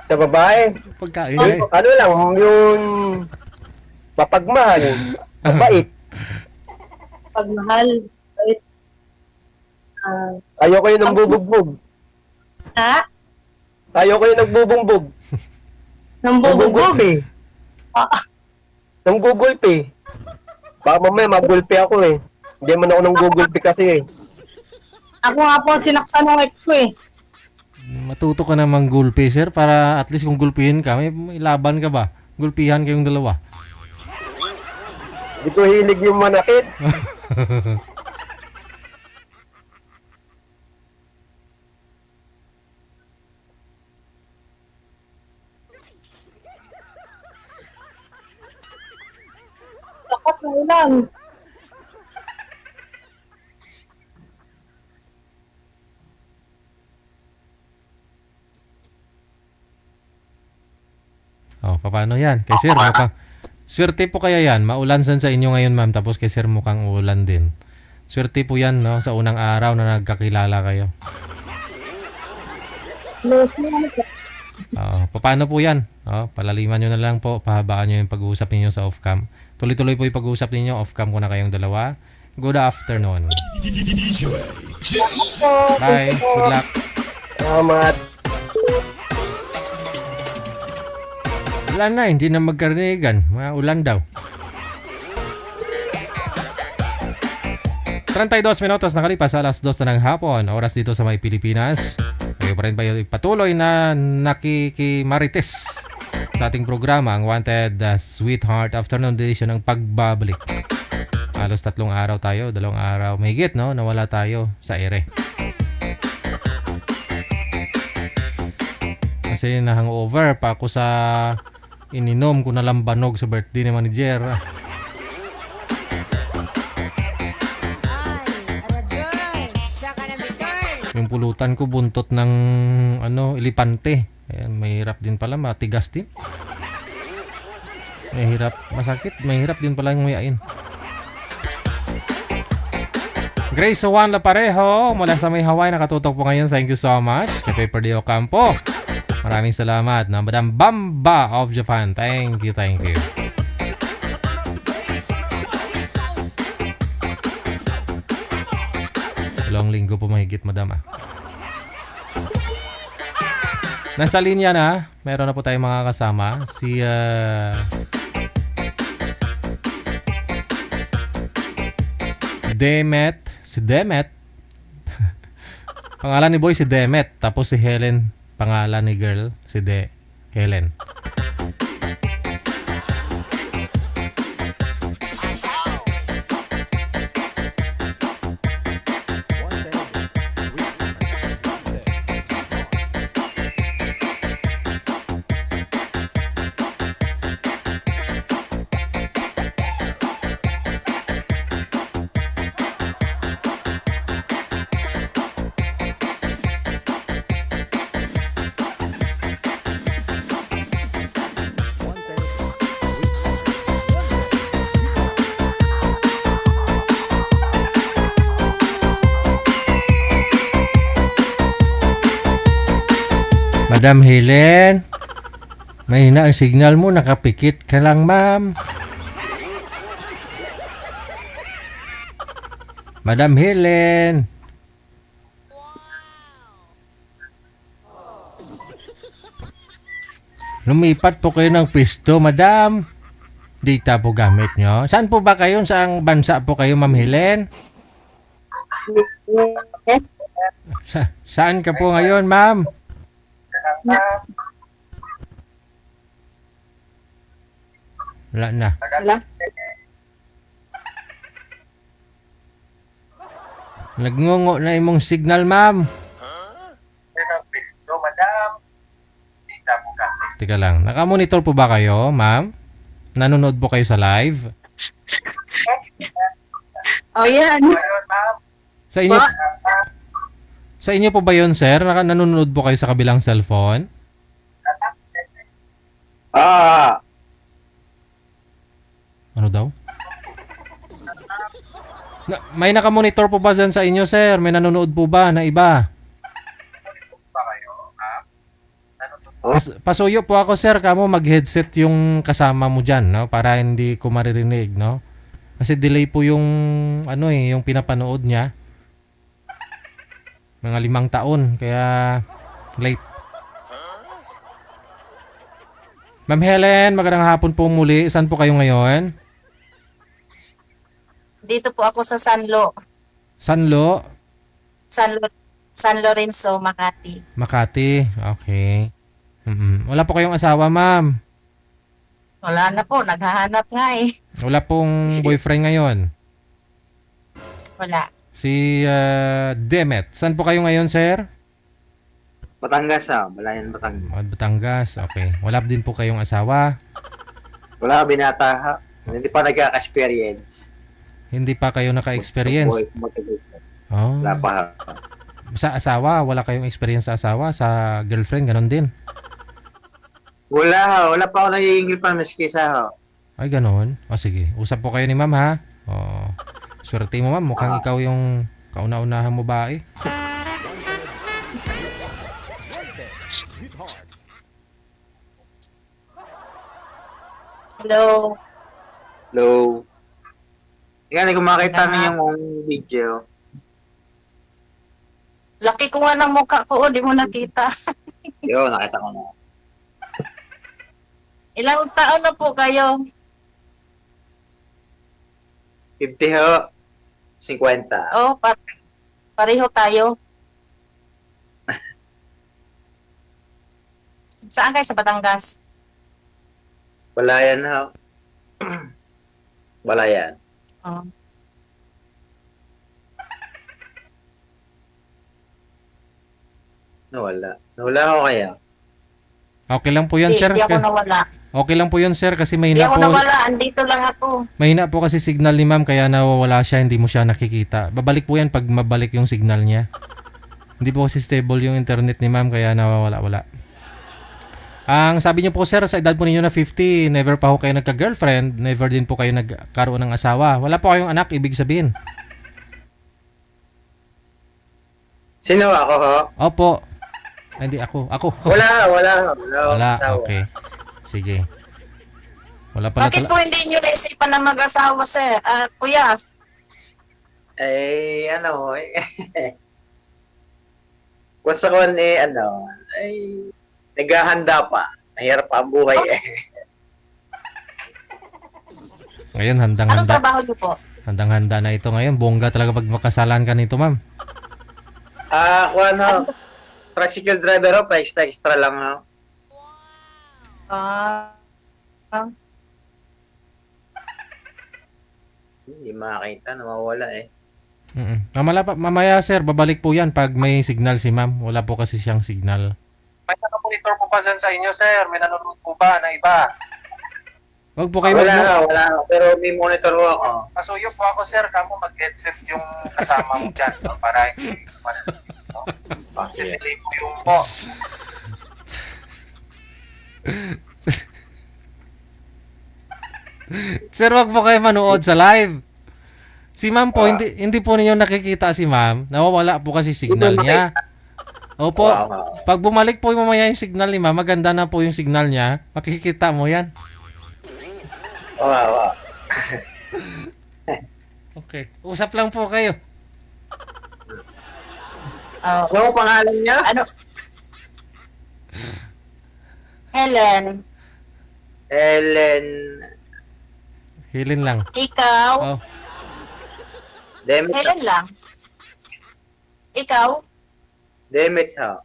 Sa babae, Pagkain eh. ano lang, yung mapagmahal, mabait. Pagmahal. Bait. Ayoko yung nambubugbog. Ha? Ayoko yung nagbubungbog. Nambubugog. Nanggugulpi. Nanggugulpi. Baka mamaya magulpi ako eh. Hindi man ako nanggugulpi kasi eh. Ako nga po ang sinaktan ng ex ko eh. Matuto ka namang gulpi, Sir, para at least kung gulpihin ka, may laban ka ba? Gulpihan kayong dalawa. Hindi ko hilig yung manakit. Lakas ng ulan. Oh, paano yan? Kay Sir, swerte po kaya yan. Maulan san sa inyo ngayon, ma'am. Tapos kay Sir mukhang ulan din. Swerte po yan, no? Sa unang araw na nagkakilala kayo. Paano po yan? Palaliman nyo na lang po. Pahabaan nyo yung pag-uusap ninyo sa off-cam. Tuloy-tuloy po yung pag-uusap ninyo. Off-cam ko na kayong dalawa. Good afternoon. Bye. Good luck. Salamat. Wala na, hindi na magkarinigan. Ulan daw. 32 minutos nakalipas alas 2 na ng hapon. Oras dito sa may Pilipinas. Kayo pa rin ba patuloy na nakikimarites sa ating programa, ang Wanted Sweetheart Afternoon Edition ng pagbabalik. Halos 3 araw tayo, 2 araw mahigit, no? Nawala tayo sa ere. kasi na-hangover pa ako sa ininom ko na lambanog sa birthday ni manager. Yung pulutan ko buntot ng elepante. Ayan, mahirap din pala, matigas din. Mahirap, masakit, mahirap din pala yung nguyain. Grace Juan La Parejo mula sa may Hawaii nakatutok po ngayon. Thank you so much. Kay Paper Dio Campo. Maraming salamat. Na Madam Bamba of Japan. Thank you, thank you. Long linggo po mahigit, madam ah. Nasa linya na. Meron na po tayong mga kasama. Si Demet. Si Demet. Pangalan ni boy si Demet. Tapos si Helen. Pangalan ni girl si Helen. Madam Helen, mahina ang signal mo, nakapikit ka lang, ma'am. Madam Helen. Lumipat po kayo ng pisto, madam. Data po gamit nyo. Saan po ba kayo? Saang bansa po kayo, ma'am Helen? Saan ka po ngayon, ma'am? Wala na. Nagngungo na imong signal, ma'am. Teka lang. Nakamonitor po ba kayo, ma'am? Nanonood po kayo sa live? Oh, yan. Sa inyo Sa inyo po ba 'yon, sir? Nanonood po kayo sa kabilang cellphone? Ano daw? May nakamonitor po ba dyan sa inyo, sir? May nanonood po ba na iba? Pasuyo po ako, sir. Kamo mag-headset yung kasama mo dyan, no? Para hindi ko maririnig, no? Kasi delay po yung, yung pinapanood niya. Mga 5 taon, kaya late. Ma'am Helen, magandang hapon po muli. Saan po kayo ngayon? Dito po ako sa Sanlo. Sanlo? San Lorenzo, Makati. Makati, okay. Wala po kayong asawa, ma'am? Wala na po, naghahanap nga eh. Wala pong boyfriend ngayon? Wala. Si Demet. Saan po kayo ngayon, sir? Batangas Balayan Batangas. Batangas, okay. Wala din po kayong asawa? Wala binata ha. Hindi pa nagka-experience. Hindi pa kayo naka-experience? Oh. Wala pa ha. Sa asawa, wala kayong experience sa asawa? Sa girlfriend, ganon din? Wala pa ako nagiging pa maski sa Ay, ganon? O sige, usap po kayo ni ma'am ha? O, swerte mo ma'am, mukhang ikaw yung kauna-unahang babae. Hello. Hello. Ika, kung makita niyo yung video. Laki ko nga ng mukha ko, di mo nakita. Yo, nakita ko na. Ilang taon na po kayo? 50 ho. 50. Oh, pareho tayo. Saan kayo sa Batangas? Balayan ho. Balayan. Oh. Nawala. Nawala ako kaya. Okay lang po yan, sir. Hindi ako nawala. Okay lang po yun, sir, kasi Hindi mahina ako po. nawala. Andito lang ako. Mahina po kasi signal ni ma'am, kaya nawawala siya, hindi mo siya nakikita. Babalik po yan pag mabalik yung signal niya. Hindi po kasi stable yung internet ni ma'am, kaya nawawala-wala. Ang sabi niyo po, sir, sa edad po ninyo na 50, never pa ho kayo nagka-girlfriend, never din po kayo nagkaroon ng asawa. Wala po kayong anak, ibig sabihin. Sino ako, ho? Opo. Ay, hindi ako. Wala. Wala, okay. Sige. Wala pala Bakit po hindi nyo naisipan na mag-asawa, sir? Kuya, Ano, gusto ko naghahanda pa. Mahirap pa ang buhay Ngayon, anong handang-handa. trabaho nyo po? Handang-handa na ito ngayon. Bongga talaga pag makasalan ka nito, ma'am. Tricycle driver, pa extra lang, ho. Hindi makakita, nawawala Mamaya, sir, babalik po yan pag may signal si ma'am. Wala po kasi siyang signal. May naka-monitor po pa sa inyo, sir. May nanonood po ba na iba? Wag po kayo Wala. Pero may monitor ho ako. Pasuyo po ako, sir. Kamo mag-headset yung kasama mo dyan. No? Para hindi no? Sige. Delay po yung po. Sir, wag po kayo manood sa live. Si ma'am po, hindi po ninyo nakikita si ma'am. Nawawala po kasi signal niya. Opo, pag bumalik po mamaya yung signal ni ma'am, maganda na po yung signal niya. Makikita mo yan. Wow. Okay. Usap lang po kayo. Ano ang pangalan niya? Ano? Helen, Hilin lang. ikaw? Oh. Demet, Helen lang. Ikaw? Demet, ho.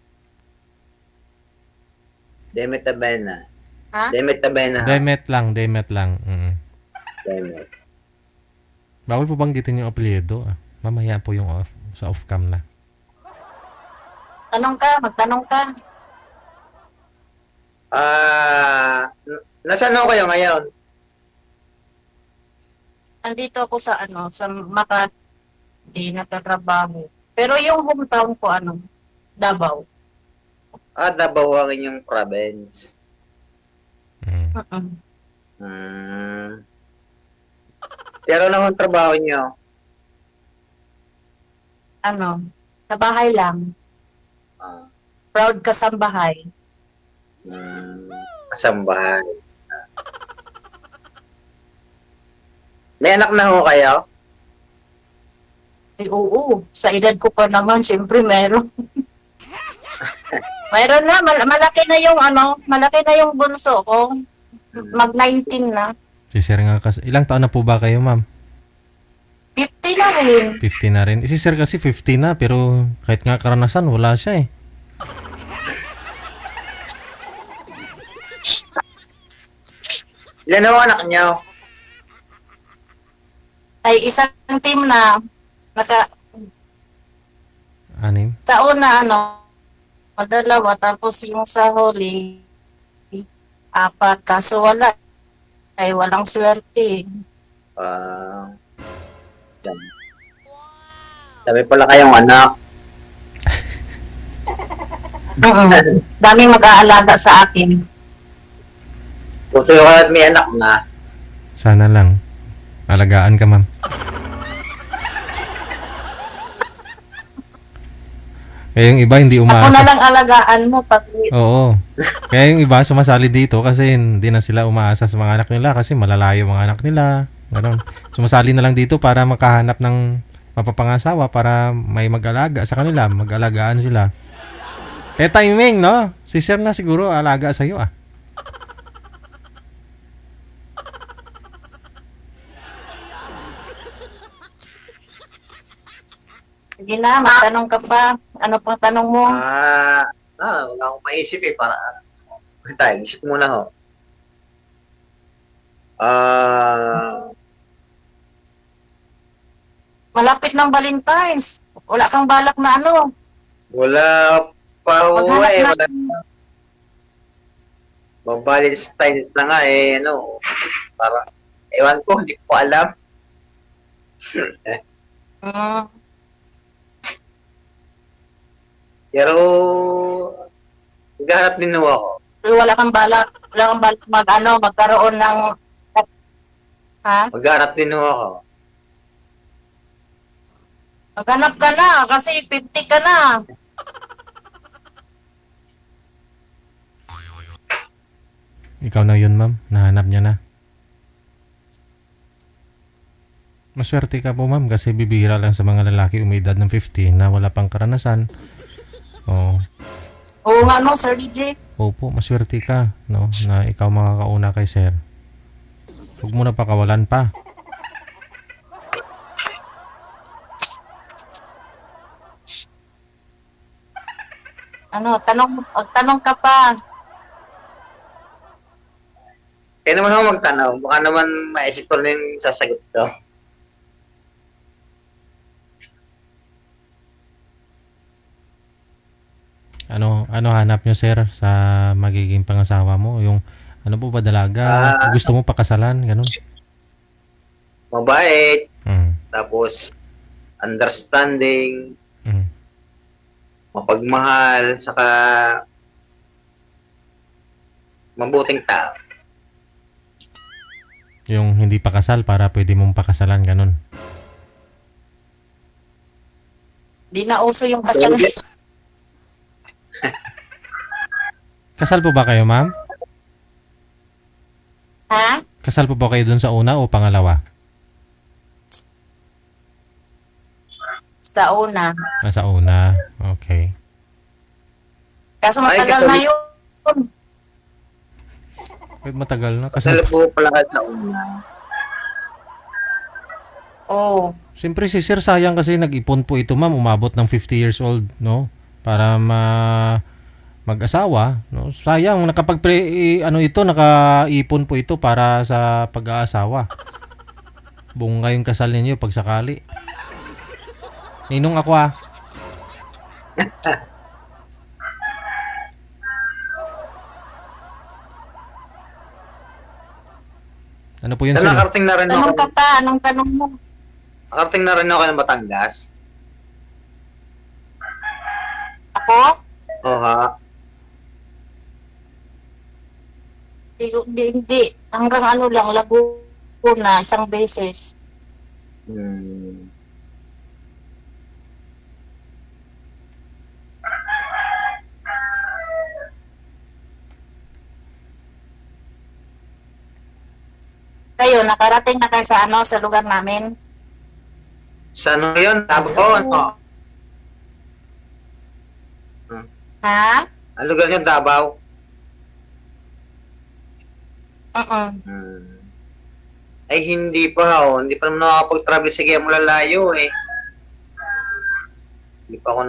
Demet Tabena. Ha? Demet Tabena. Demet lang. Demet. Bawal po banggitin yung apelyido. Mamaya po yung sa off-cam na. Magtanong ka. Nasaan ho kayo ngayon? Andito ako sa Makati, nagtatrabaho. Pero yung hometown ko, Davao. Davao ang inyong province. Pero ano ang trabaho niyo? Sa bahay lang. Proud kasambahay. Kasambahay. May anak na ho kayo? Oo. Sa edad ko pa naman, siyempre meron. Mayroon na. Malaki na yung bunso ko. Mag-19 na. Si sir nga kasi, ilang taon na po ba kayo, ma'am? 50 na rin. 50 na rin. Si sir kasi 50 na, pero kahit nga karanasan, wala siya eh. Ilan ho anak niyo? Ay, isang team na Anim? sa una, dalawa, tapos yung sa huli, 4. Kaso walang swerte. Sabi pala kayong anak. Daming mag-aalaga sa akin. Puto yung at may anak na. Sana lang. Alagaan ka, ma'am. Kaya yung iba hindi Ako na umaasa. lang alagaan mo pag Oo. Kaya yung iba sumasali dito kasi hindi na sila umaasa sa mga anak nila kasi malalayo mga anak nila. Ganon. Sumasali na lang dito para makahanap ng mapapangasawa para may mag-alaga sa kanila. Mag-alagaan sila. Timing, no? Si sir na siguro alaga sa'yo, ah. Sige na, magtanong ka pa. Ano pang tanong mo? Wala akong maisip para. Tayo, isip muna ho. Malapit ng Valentine's. Wala kang balak na Wala pa ho Maghanap eh. na. Valentine's na nga eh, ano, parang, ewan ko, hindi ko alam. Mm. Pero, naghahanap din ho ako. Pero wala kang balak magkaroon ng, ha? Maghahanap din ho ako. Maghanap ka na, kasi 50 ka na. Ikaw na yun, ma'am. Nahanap niya na. Maswerte ka po, ma'am, kasi bibihira lang sa mga lalaki umidad ng 50 na wala pang karanasan. Oo. Oo nga no, Sir DJ. Opo, maswerte ka, no, na ikaw makakauna kay sir. Huwag mo na pakawalan pa. Ano, tanong ka pa. Kaya naman ako magtanong, baka naman maisip ko rin yung sasagot ko. Ano hanap nyo, sir, sa magiging pangasawa mo? Yung, ano po ba, dalaga? Gusto mo pakasalan? Ganun? Mabait, Mm. tapos understanding, Mm. mapagmahal, saka mabuting tao. Yung hindi pakasal para pwede mong pakasalan, ganun. Di na uso yung kasal. Kasal po ba kayo, ma'am? Ha? Kasal po ba kayo dun sa una o pangalawa? Sa una. Sa una. Okay. Kaso Ay, matagal kasal- na yun. Matagal na. Kasal Kasal. po pala ka sa una. Oo. Siyempre si sir, sayang kasi nag-ipon po ito, ma'am. Umabot ng 50 years old, no? Para mag-asawa, no? Sayang, nakaipon po ito para sa pag-aasawa. Bunga yung kasal ninyo pag sakali. Ninong ako, ah. Ano po yun, Kaya sir? nakarating na rin ako. Tanong ka pa, anong tanong mo? Nakarating na rin ako ng Batangas. Ako? Oo ha. Hindi. Hanggang ano lang, Laguna, isang beses. Hmm. Kayo, nakarating na kayo sa ano, sa lugar namin? Sa ano yun? Davao, ano? Ha? Ang lugar niya, Davao. Mm-mm. Ay, hindi pa ho. Hindi pa naman nakakapag-travel sige mula layo eh. Hindi pa ako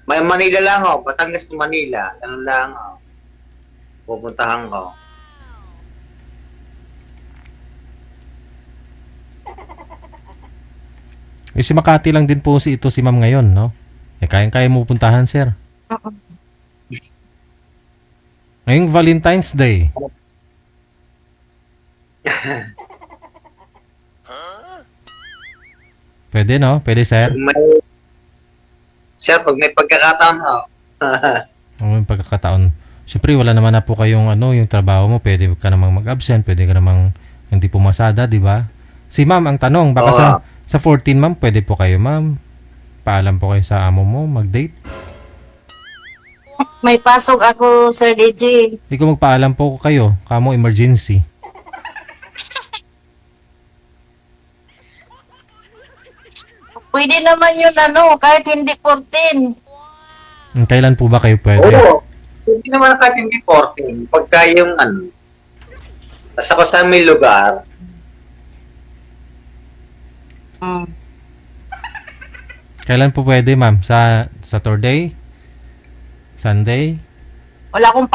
may Manila lang ho. Batangas to Manila. Ganun lang ho. Pupuntahan ko. Si Makati lang din po ito si ma'am ngayon, no? Kayang-kaya mo puntahan, sir. Ngayong Valentine's Day. Pwede, no? Pwede, sir? Pag may pagkakataon ho. May pagkakataon. Siyempre, wala naman na po kayong yung trabaho mo. Pwede ka namang mag-absent. Pwede ka namang hindi pumasada, di ba? Si ma'am, ang tanong, baka sa 14, ma'am, pwede po kayo, ma'am. Paalam po kayo sa amo mo, mag-date. May pasok ako, Sir DJ. Hindi ko magpaalam po kayo. Kamo emergency. Pwede naman yun kahit hindi 14. Kailan po ba kayo pwede? Oo. Hindi naman kahit hindi 14. Pagka yung nasa ko sa may lugar, Kailan po pwede, ma'am? Sa Saturday? Sunday? Wala akong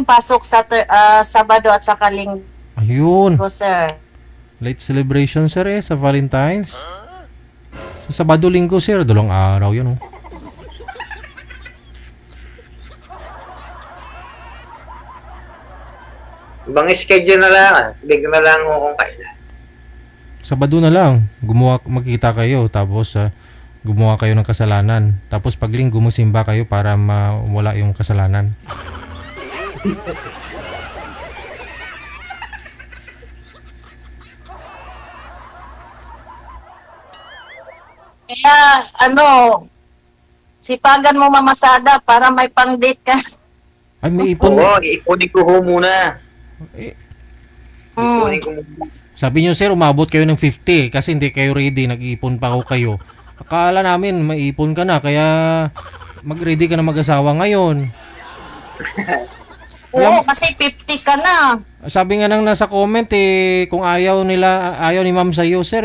pasok sa Sabado at sa Linggo, Ayun. sir. Late celebration, sir, sa Valentine's. Sa Sabado, Linggo, sir. 2 araw yun, oh. Ibang schedule na lang. Bigyan na lang ako kung kailan. Sabado na lang, magkita kayo, tapos gumawa kayo ng kasalanan. Tapos pag linggo simba kayo para mawala yung kasalanan. Kaya, sipagan mo mamasada para may pang-date ka. Ay, may ipon. Oo, ipunin ko ho muna. Eh, Ipunin ko muna. sabi nyo, sir, umabot kayo ng 50 kasi hindi kayo ready, nag-iipon pa ho kayo. Akala namin, maipon ka na, kaya mag-ready ka na mag-asawa ngayon. Oo, kasi 50 ka na. Sabi nga nang nasa comment, kung ayaw ni ma'am sa'yo, sir,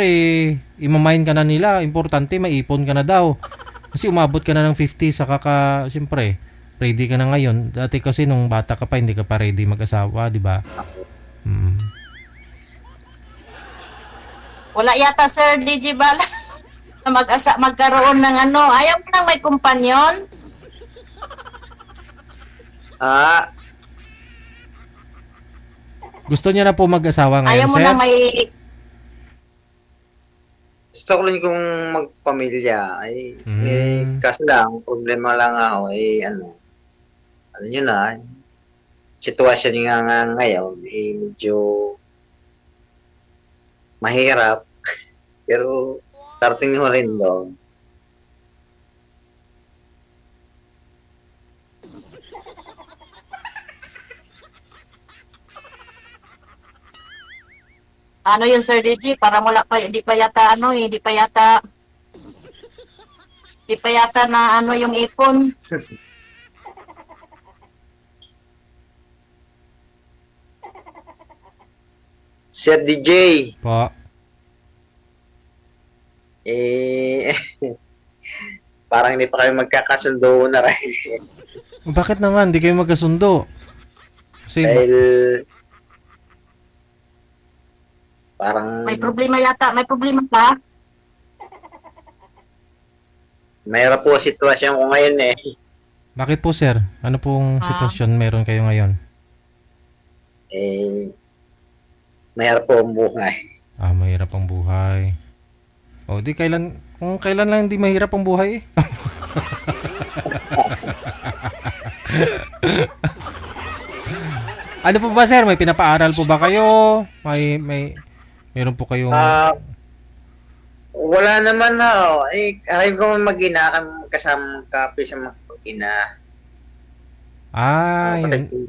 imamain ka na nila. Importante, maipon ka na daw. Kasi umabot ka na ng 50, saka siyempre, ready ka na ngayon. Dati kasi nung bata ka pa, hindi ka pa ready mag-asawa, di ba? Wala yata, Sir DJ Bala. Na magkaroon ng ayaw mo nang may kumpanyon? Gusto niya na po mag-asawa ngayon, Ayaw mo sir? nang may... Gusto ko rin kung magpamilya. Kaso lang, problema lang ako, ano nyo na, sitwasyon nga ngayon, medyo mahirap. Pero, starting mo rin doon. Ano yun, Sir DJ? Parang wala pa, hindi pa yata na yung ipon. Sir DJ, Po. parang hindi pa kayo magkakasundo na rin. Bakit naman? Hindi kayo magkasundo. Kasi, Dahil, parang, May problema yata. May problema pa? mahirap po ang sitwasyon ko ngayon eh. bakit po, sir? Ano pong sitwasyon meron kayo ngayon? Mahirap po ang buhay. Mahirap ang buhay. O, kung kailan lang hindi mahirap ang buhay. Ano po ba, sir? May pinapaaral po ba kayo? Meron po kayong... Wala naman na. Ayaw ko mag-ina, kasama kape sa mag-ina.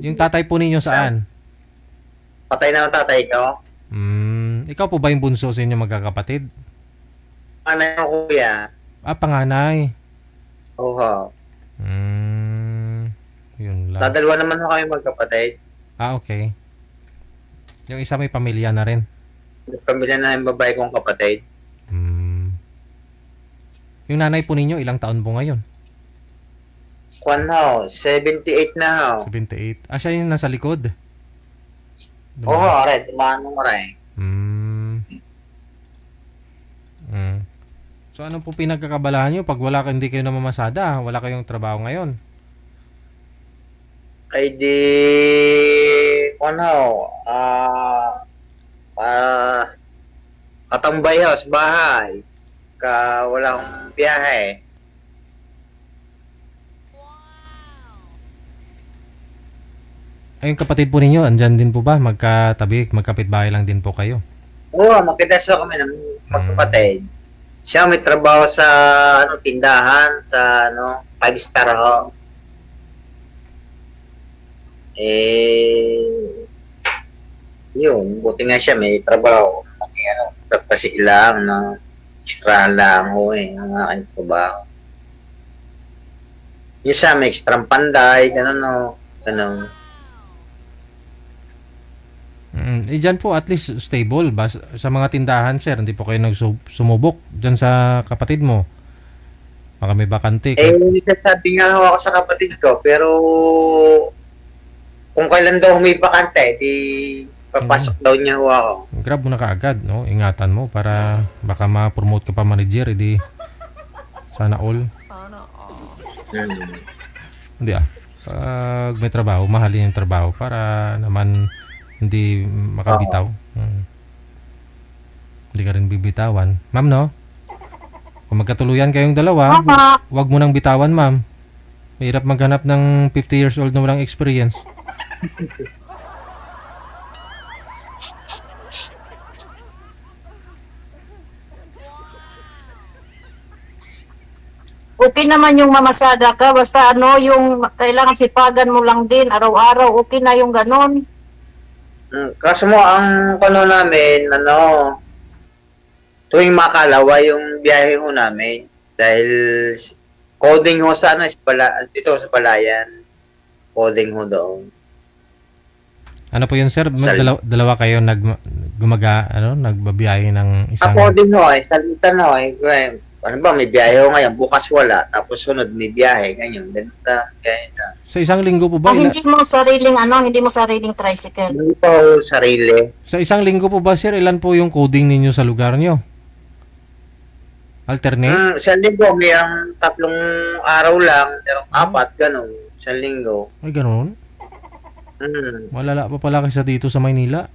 yung tatay po ninyo saan? Patay na ang tatay ko. Ikaw po ba yung bunso sa inyo magkakapatid? Ano yung kuya? Panganay. Oo. Yun lang. Dadalwa naman ako kami magkapatid. Okay. Yung isa may pamilya na rin. Pamilya na yung babae kong kapatid. Yung nanay po ninyo, ilang taon po ngayon? Kwan ho, 78 na ho. 78. Siya yung nasa likod? Oo, red. Tumahan mo rin. So, ano po pinagkakabalahan nyo pag hindi kayo namamasada? Wala kayong trabaho ngayon? Ay di, kwan ho, katambay ho sa bahay. Wala akong biyahe. Ay, yung kapatid po ninyo, andyan din po ba? Magkapit-bahay lang din po kayo? Oo, magkadasal kami ng magkapatid. Siya may trabaho sa tindahan, sa 5-star ho. Yun, buti nga siya may trabaho. Kasi lang extra lang ho ang aking trabaho. Yung siya may extra panday, gano'n. Dyan po at least stable ba? Sa mga tindahan, sir, hindi po kayo sumubok dyan sa kapatid mo? Baka may bakante. Sabi nga ako sa kapatid ko, pero kung kailan daw may bakante, di papasok daw niya ako. Grab mo na kaagad, no? Ingatan mo para baka ma-promote ka pa manager, di sana all. Hindi Pag may trabaho, mahalin yung trabaho para naman Hindi makabitaw. Hindi ka rin bibitawan. Ma'am, no? Kung magkatuluyan kayong dalawa, Tama. wag mo nang bitawan, ma'am. Mahirap maghanap ng 50 years old na walang experience. Okay naman yung mamasada ka, basta ano, yung kailangan sipagan mo lang din, araw-araw, okay na yung ganon. Kaso mo, ang namin, tuwing makalawa yung biyahe ho namin. Dahil coding ho sa dito sa Palayan. Coding ho doon. Ano po yun, sir? Dalawa kayo nagbabiyahe ng isang... Coding ho, salita na ho. Ano ba, may biyahe ho ngayon, bukas wala, tapos sunod may biyahe, ganyan. Sa isang linggo po ba? Hindi mo sariling tricycle. Hindi po sarili. Sa isang linggo po ba, sir, ilan po yung coding ninyo sa lugar nyo? Alternate? Sa linggo, may ang 3 araw lang, pero 4, gano'n, sa linggo. Ay, ganoon? Malala pa pala kaysa dito sa Maynila.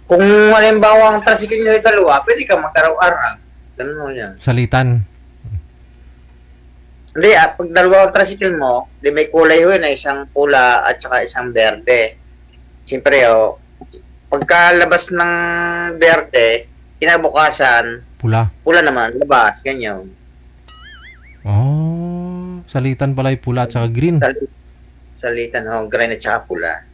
Kung halimbawa ang tricycle nyo ay 2, pwede ka mag-araw-araw. Ganun ho yan. Salitan. Hindi, pag 2 ang tricycle mo, di may kulay ho yun, isang pula at saka isang berde. Siyempre, pagkalabas ng berde, kinabukasan, Pula naman, labas, ganyan. Oh, salitan pala yung pula at saka green. Salitan ho, green at saka pula.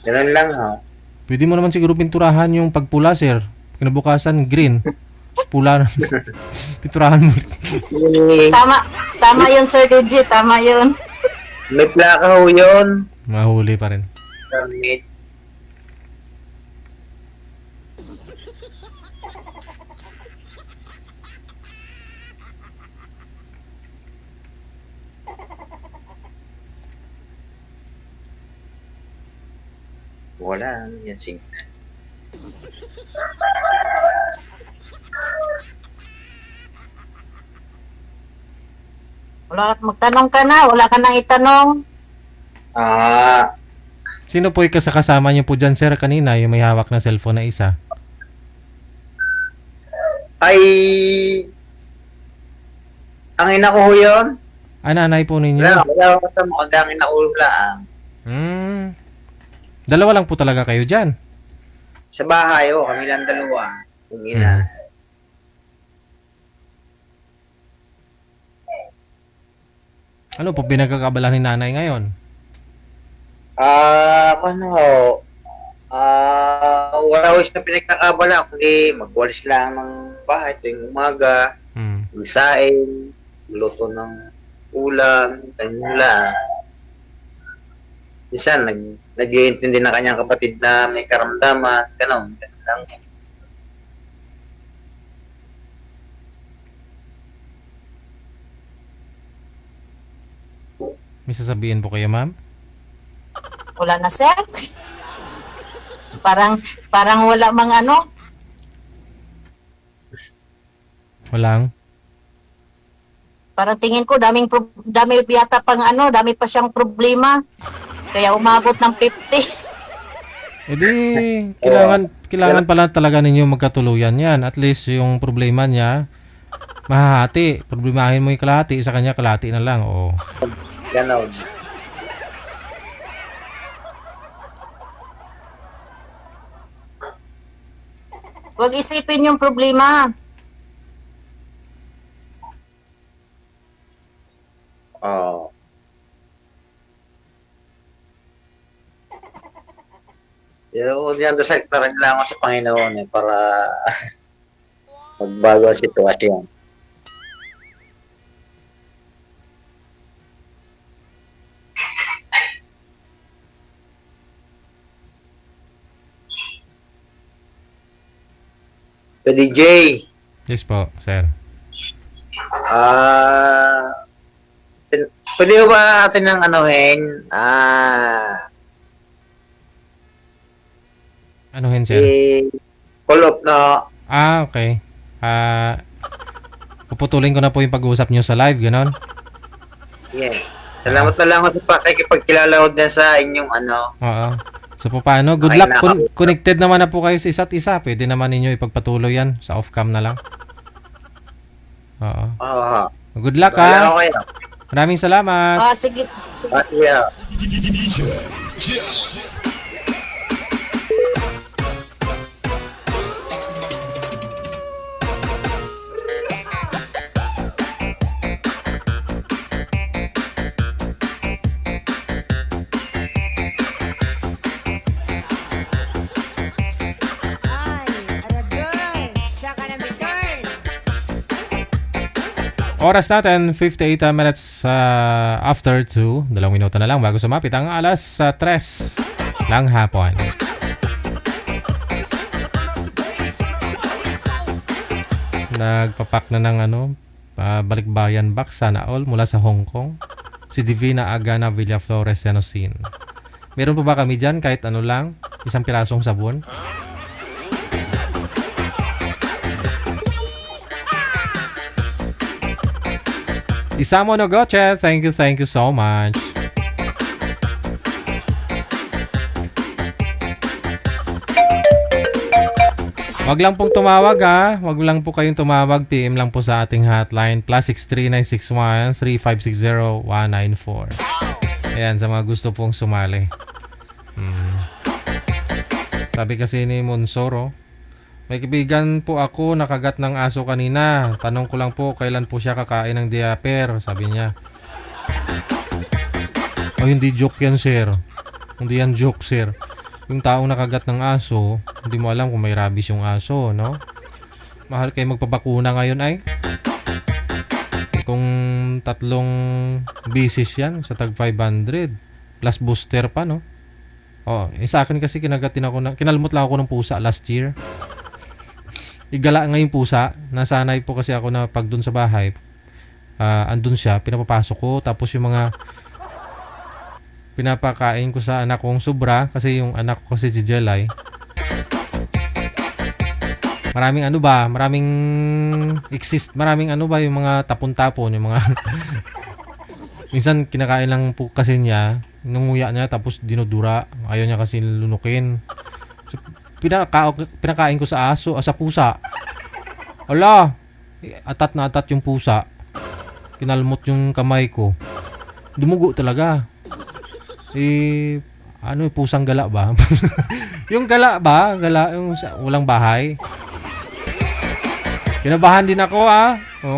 Ganun lang ho. Pwede mo naman siguro pinturahan yung pagpula, sir. Kinabukasan, green. Pula. Pinturahan mo. Tama yun, Sir DJ, tama yun. May plaka ho yun. Mahuli pa rin. Permit. Wala, yan signal. Magtanong ka na, wala ka nang itanong. Sino po yung kasama niyo po dyan, sir, kanina? Yung may hawak na cellphone na isa. Ay, ang ina ko ho yun. Nanay po ninyo? Wala ko sa mga ang ina ko lang. Dalawa lang po talaga kayo dyan. Sa bahay, kami lang 2. Yung ina. Ano po pinagkakabala ni nanay ngayon? Wala ko siya pinagkakabala, kundi magwalis lang ng bahay tuwing umaga, magsaing, luto ng ulam, ganyan lang. Minsan, nag-iintindi na kanyang kapatid na may karamdaman, gano'n lang. May sasabihin po kayo, ma'am? Wala na, sir. Parang wala mang ano. Walang? Parang tingin ko, dami yata pang ano, dami pa siyang problema. Kaya umabot ng 50. E di, kailangan pala talaga ninyo magkatuluyan yan. At least yung problema niya, mahahati. Problemahin mo yung kalahati, sa kanya kalahati na lang. O. Ganon. Huwag isipin yung problema. Yan sa sektaran lang ako sa Panginoon para magbago ang sitwasyon. DJ. Yes po, sir. Pwede ba natin ng anuhin? Anuhin, sir? Call up na. Okay. Puputulin ko na po yung pag-uusap nyo sa live, ganon? Yeah. Salamat na lang ako sa pakikipagkilala ko din sa inyong ano. Oo. So, paano? Good Okay luck. na ako. Connected naman na po kayo sa isa't isa. Pwede naman ninyo ipagpatuloy yan sa off-cam na lang. Oo. Oo. Good luck, Bahala ha? ko kayo. Maraming salamat. Sige. Yeah. DJ Joe. Oras natin, 58 minutes after 2. 2 minuto na lang bago sumapit ang alas 3 ng hapon. Nagpapak na ng balikbayan box sana all mula sa Hong Kong. Si Divina Agana Villaflores Yanosin. Meron pa ba kami dyan kahit ano lang? Isang pirasong sabon? Isamo no Goche, thank you so much. Wag lang pong tumawag ha. Wag lang po kayong tumawag. PM lang po sa ating hotline. +63961 3560 194. Ayan, sa mga gusto pong sumali. Sabi kasi ni Monsoro, may kaibigan po ako nakagat ng aso kanina. Tanong ko lang po kailan po siya kakain ng diaper, sabi niya. Oh, hindi joke yan, sir. Hindi yan joke, sir. Yung taong nakagat ng aso, hindi mo alam kung may rabies yung aso, no? Mahal kayo magpabakuna ngayon ay. Kung 3 bisis yan sa tag 500 plus booster pa, no? Oh, sa akin kasi kinalmot lang ako ng pusa last year. Igala nga yung pusa. Nasanay po kasi ako na pag dun sa bahay, andun siya, pinapapasok ko. Tapos yung mga pinapakain ko sa anak kong sobra. Kasi yung anak ko kasi si Jelay. Maraming yung mga tapon-tapon. Yung mga minsan kinakain lang po kasi niya. Nunguya niya tapos dinudura. Ayaw niya kasi lunukin. So, pinakain ko sa aso, sa pusa. Ala, atat na atat yung pusa. Kinalmot yung kamay ko. Dumugo talaga. Pusang gala ba? Yung gala ba? Gala, yung walang bahay. Kinabahan din ako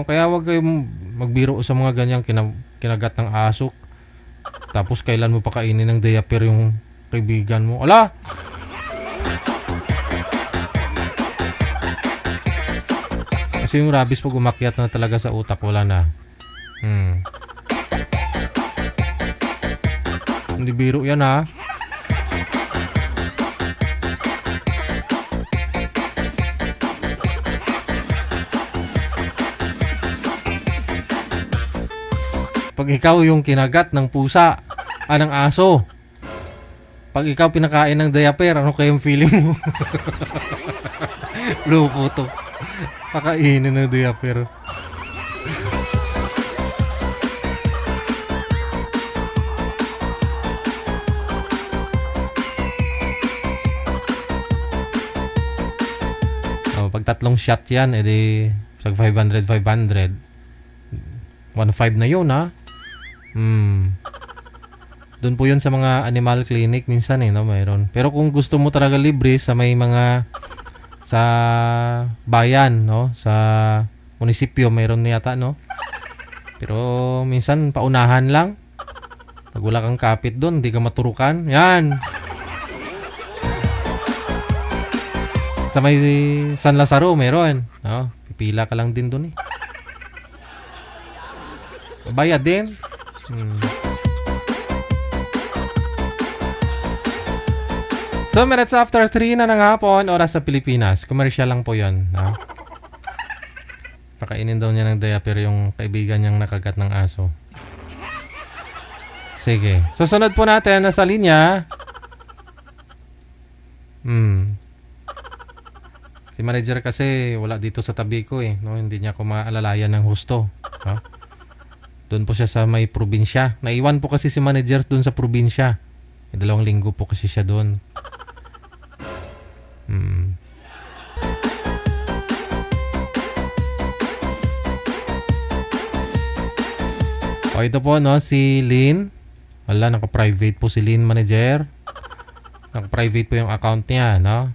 kaya wag kayong magbiro sa mga ganyang kinagat ng aso. Tapos kailan mo pa kainin ng diaper yung kaibigan mo. Ala! Kasi yung rabies pag umakyat na talaga sa utak, wala na. Hindi biro yan ha. Pag ikaw yung kinagat ng pusa, ng aso. Pag ikaw pinakain ng diaper, ano kayong feeling mo? Loko to. Pakainin ng diaper. Pag 3 shot yan, edi pag 500, 1.5 na yun ha. Doon po yun sa mga animal clinic minsan no, mayroon. Pero kung gusto mo talaga libre sa may mga sa bayan, no, sa munisipyo mayroon na yata, no. Pero minsan paunahan lang. Pag wala kang kapit doon, hindi ka maturukan. Yan. Sa may San Lazaro meron, no. Pipila ka lang din doon eh. Bayad din. 2 minutes after 3 na ng hapon, oras sa Pilipinas. Commercial lang po yun. No? Pakainin daw niya ng diaper yung kaibigan niyang nakagat ng aso. Sige. Susunod po natin na sa linya. Si manager kasi wala dito sa tabi ko eh. No? Hindi niya ako maalalayan ng husto. No? Doon po siya sa may probinsya. Naiwan po kasi si manager doon sa probinsya. 2 linggo po kasi siya doon. O ito po no, si Lynn. Wala, naka-private po si Lynn manager. Naka-private po yung account niya, no?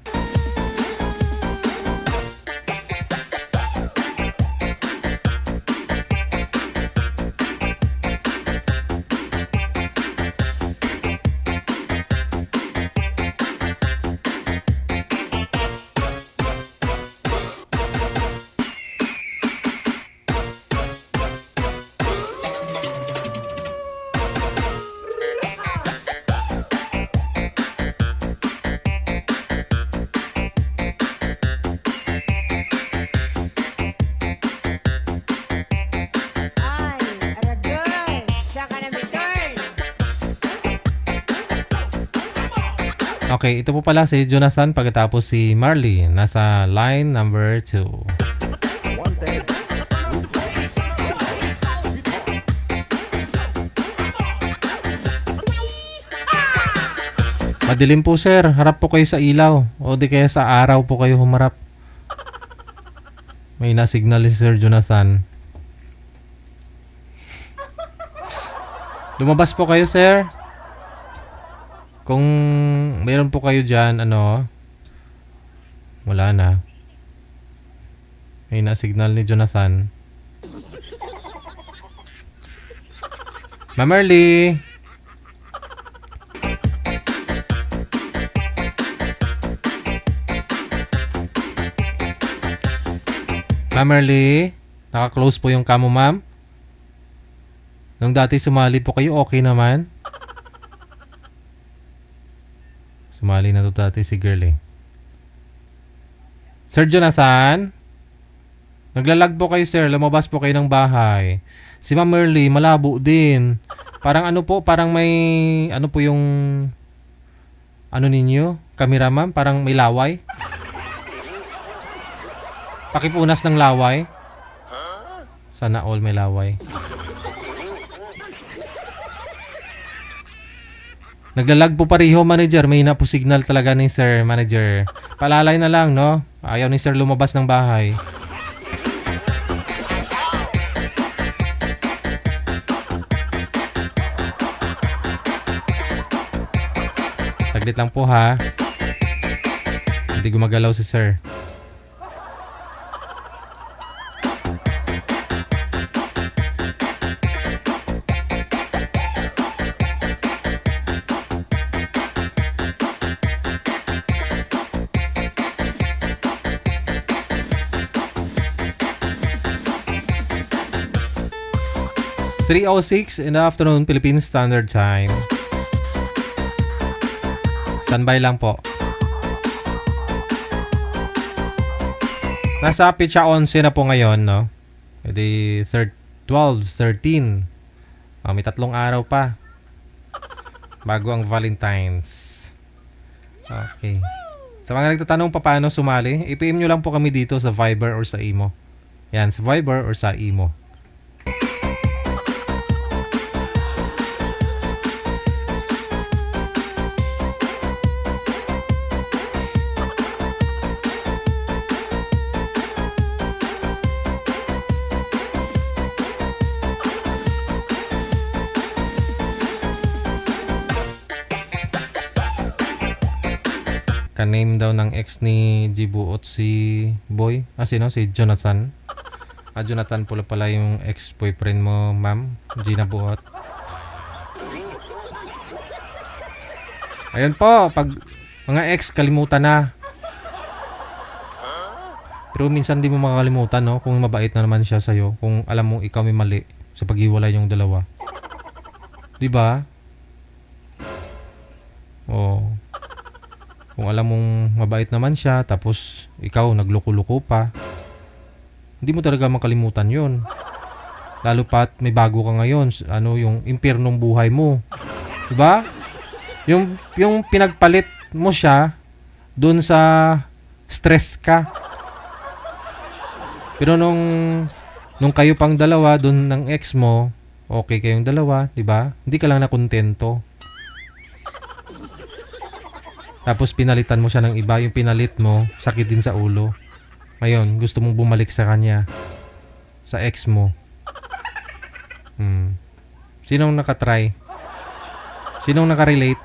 Okay, ito po pala si Jonathan pagkatapos si Marley. Nasa line number 2. Madilim po sir, harap po kayo sa ilaw. O di kaya sa araw po kayo humarap. May na-signal si Sir Jonathan. Lumabas po kayo sir. Kung mayroon po kayo dyan, wala na. May na-signal ni Jonathan. Ma'am Early! Ma'am Early? Naka-close po yung kamo, ma'am? Nung dati sumali po kayo, okay naman? Sumali na to dati si girl eh. Sir Jonathan? Naglalag po kayo sir, lumabas po kayo ng bahay. Si Ma'am Merly, malabo din. Parang parang may, po yung, ninyo? Camera ma'am, parang may laway. Pakipunas ng laway. Sana all may laway. Naglalag po pareho manager, may na po signal talaga ni sir manager. Palalay na lang no. Ayaw ni sir lumabas ng bahay. Saglit lang po ha. Hindi gumagalaw si sir. (3:06 in the afternoon Philippine Standard Time). Standby lang po. Nasa pitsa 11 na po ngayon, no? Edi 12, 13. May 3 araw pa. Bago ang Valentine's. Okay. Sa mga nagtatanong pa paano sumali, i-PM nyo lang po kami dito sa Viber or sa Imo. Yan, sa Viber or sa Imo. Ka-name daw ng ex ni Jibuot si Boy. Sino? Si Jonathan. Jonathan pala yung ex-boyfriend mo, ma'am. Gina Buot. Ayun po, pag mga ex, kalimutan na. Pero minsan di mo makakalimutan, no? Kung mabait na naman siya sa'yo. Kung alam mong ikaw may mali sa paghiwalay yung dalawa. Diba? Oh. Kung alam mong mabait naman siya, tapos ikaw nagloko-loko pa, hindi mo talaga makalimutan yun. Lalo pat may bago ka ngayon, yung impyernong buhay mo. Diba? Yung pinagpalit mo siya, dun sa stress ka. Pero nung kayo pang dalawa, dun ng ex mo, Okay kayong dalawa, di ba? Hindi ka lang nakontento. Tapos pinalitan mo siya ng iba, yung pinalit mo, sakit din sa ulo. Ngayon, gusto mong bumalik sa kanya. Sa ex mo. Sinong nakatry? Sinong nakarelate?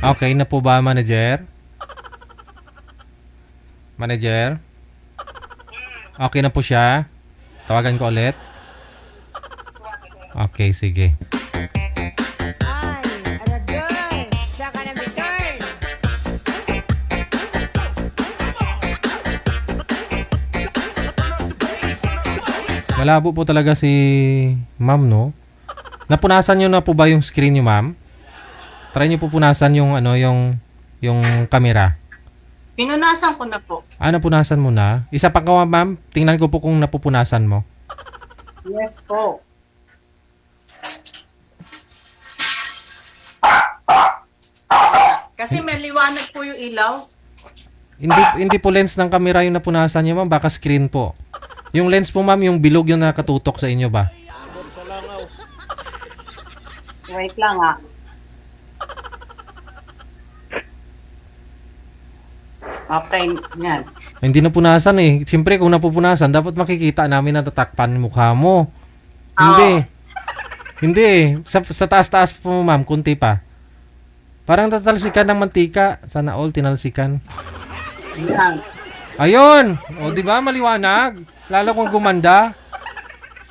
Okay na po ba, manager? Manager? Okay na po siya? Tawagan ko ulit? Okay, sige. Malabo po talaga si ma'am, no? Napunasan nyo na po ba yung screen nyo, ma'am? Try nyo po punasan yung yung camera. Pinunasan ko na po. Napunasan mo na? Isa pa ka, ma'am. Tingnan ko po kung napupunasan mo. Yes po. Kasi may liwanag po yung ilaw. Hindi po lens ng camera yung napunasan nyo, ma'am. Baka screen po. Yung lens po, ma'am, yung bilog yung nakatutok sa inyo ba? Wait lang ah. Okay, yan. Hindi napunasan eh. Siyempre, kung napupunasan, dapat makikita namin na tatakpan mukha mo. Hindi. Hindi eh. Sa taas-taas po, ma'am, kunti pa. Parang tatalsikan ng mantika. Sana all tinalsikan. Yan. Ayun! O, di ba maliwanag? Lalo kung gumanda.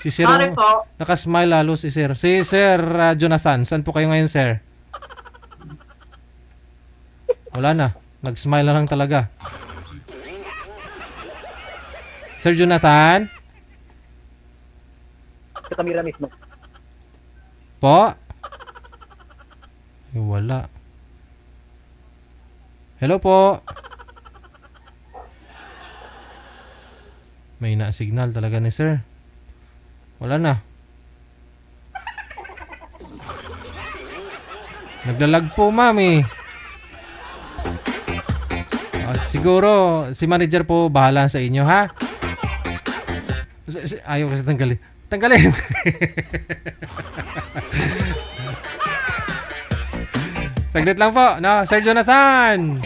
Si Sir, Sorry po. nakasmile lalo si Sir. Si Sir Jonathan, saan po kayo ngayon, Sir? Wala na. Nag-smile na lang talaga. Sir Jonathan? Sa camera mismo. Po? Ay, wala. Hello po? May na-signal talaga ni Sir. Wala na. Naglalag po, mami. Siguro, si manager po bahala sa inyo, ha? Ayaw kasi tanggalin. Tanggalin! Saglit lang po, no? Sir Jonathan!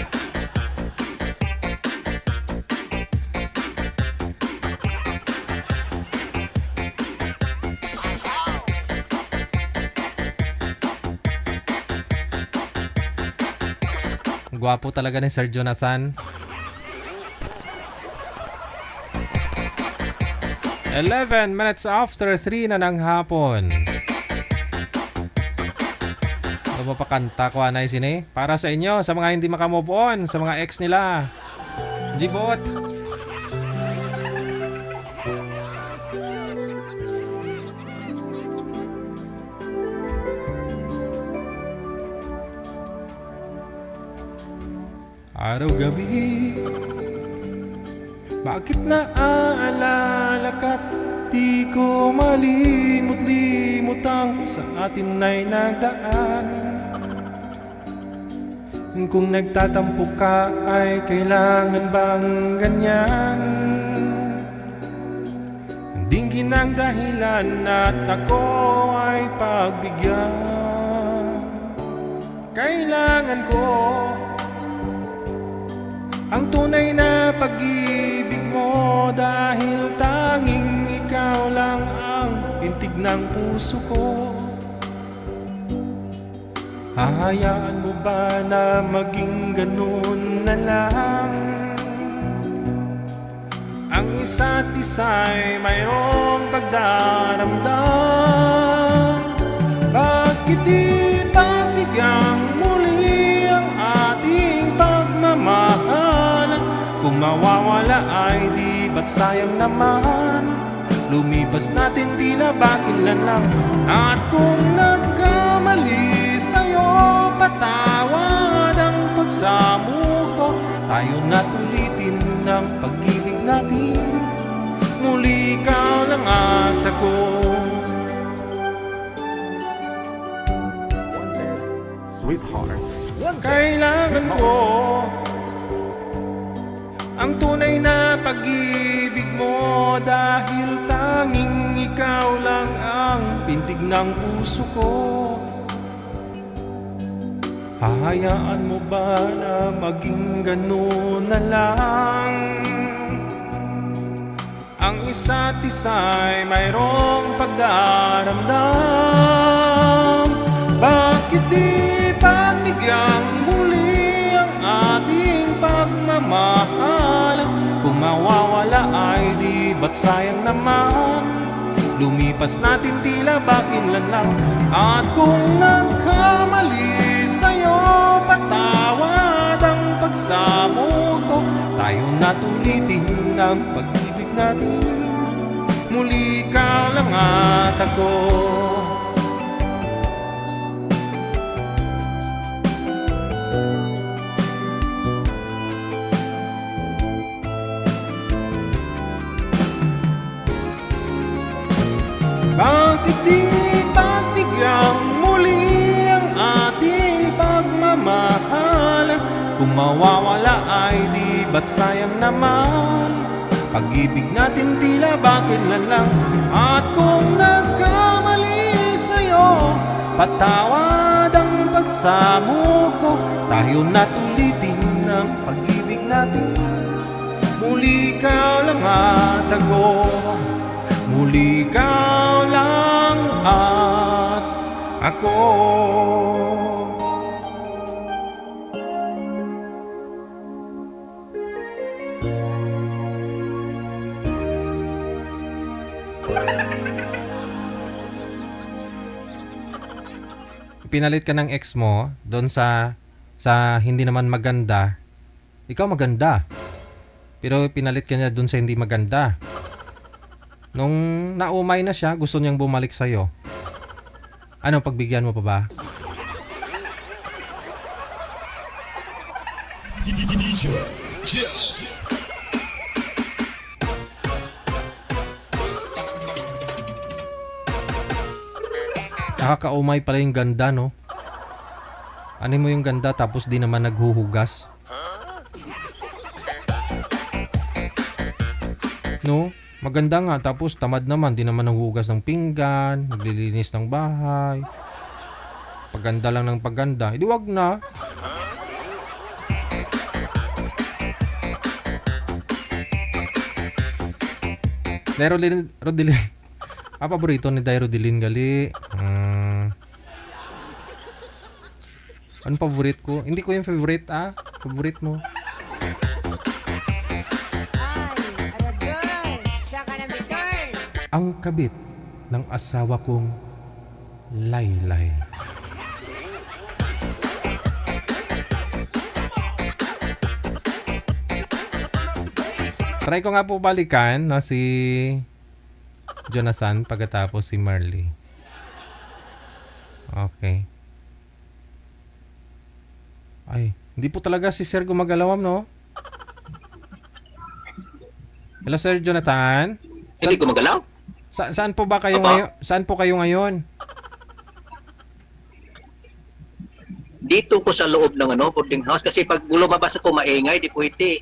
Gwapo talaga ni Sir Jonathan. 11 minutes after 3 na ng hapon. Ano pa kanta ko anay sini? Para sa inyo, sa mga hindi makamove on, sa mga ex nila. Jibot! Araw-gabi, bakit naaalala ka't di ko malimot-limot ang sa atin ay nagdaan. Kung nagtatampo ka ay kailangan bang ganyan? Dinggin ang dahilan at ako ay pagbigyan. Kailangan ko ang tunay na pag-ibig mo dahil tanging ikaw lang ang pintig ng puso ko. Hahayaan mo ba na maging ganun na lang? Ang isa't isa'y mayroong pagdaramdam. Bakit di pagbigyan muli ang ating pagmamahal? Kung mawawala ay di ba't sayang naman Lumipas natin tila bakilan lang. At kung nagkamali sa'yo, patawad ang pagsamo ko. Tayo na't ulitin ng pag-ibig natin. Muli ikaw lang at ako. Sweetheart. Kailangan ko ang tunay na pag-ibig mo, dahil tanging ikaw lang ang pintig ng puso ko. Hahayaan mo ba na maging ganun na lang? Ang isa't isa'y mayroong pagdaramdam. Bakit di pagbigyan muli ang ating pagmamahal? Kung mawawala ay di ba't sayang naman? Lumipas natin tila bakilan lang. At kung nagkamali sa'yo, patawad ang pagsamo ko. Tayo na't ulitin ang pag-ibig natin. Muli ikaw lang at ako. Bakit di pagbigyan muli ang ating pagmamahalan? Kung mawawala ay di ba't sayang naman? Pag-ibig natin tila bakilan lang. At kung nagkamali sa'yo, patawad ang pagsamo ko. Tayo na't ulitin ang pag-ibig natin. Muli ikaw lang at ako. Muli ikaw lang at ako. Pinalit ka ng ex mo doon sa hindi naman maganda. Ikaw maganda. Pero pinalit ka niya doon sa hindi maganda. Nung naumay na siya, gusto niyang bumalik sa'yo. Ano, pagbigyan mo pa ba? DJ Jeff. Nakakaumay pala yung ganda, no? Ano mo yung ganda tapos di naman naghuhugas? No? Maganda nga, tapos tamad naman, di naman naghuhugas ng pinggan, naglilinis ng bahay. Paganda lang ng paganda. Hindi, wag na. Dai Rodilin. Paborito ni Dai Rodilin gali. Ano favorite ko? Hindi ko yung favorite, favorite mo. Ang kabit ng asawa kong laylay. Try ko nga po balikan na si Jonathan pagkatapos si Marley. Okay. Ay, hindi po talaga si Sir gumagalaw, no? Hello, Sir Jonathan. Hindi gumagalaw? Saan po ba kayo ngayon? Saan po kayo ngayon? Dito ko sa loob ng boarding house kasi pag lumabas ako maingay, di pwede.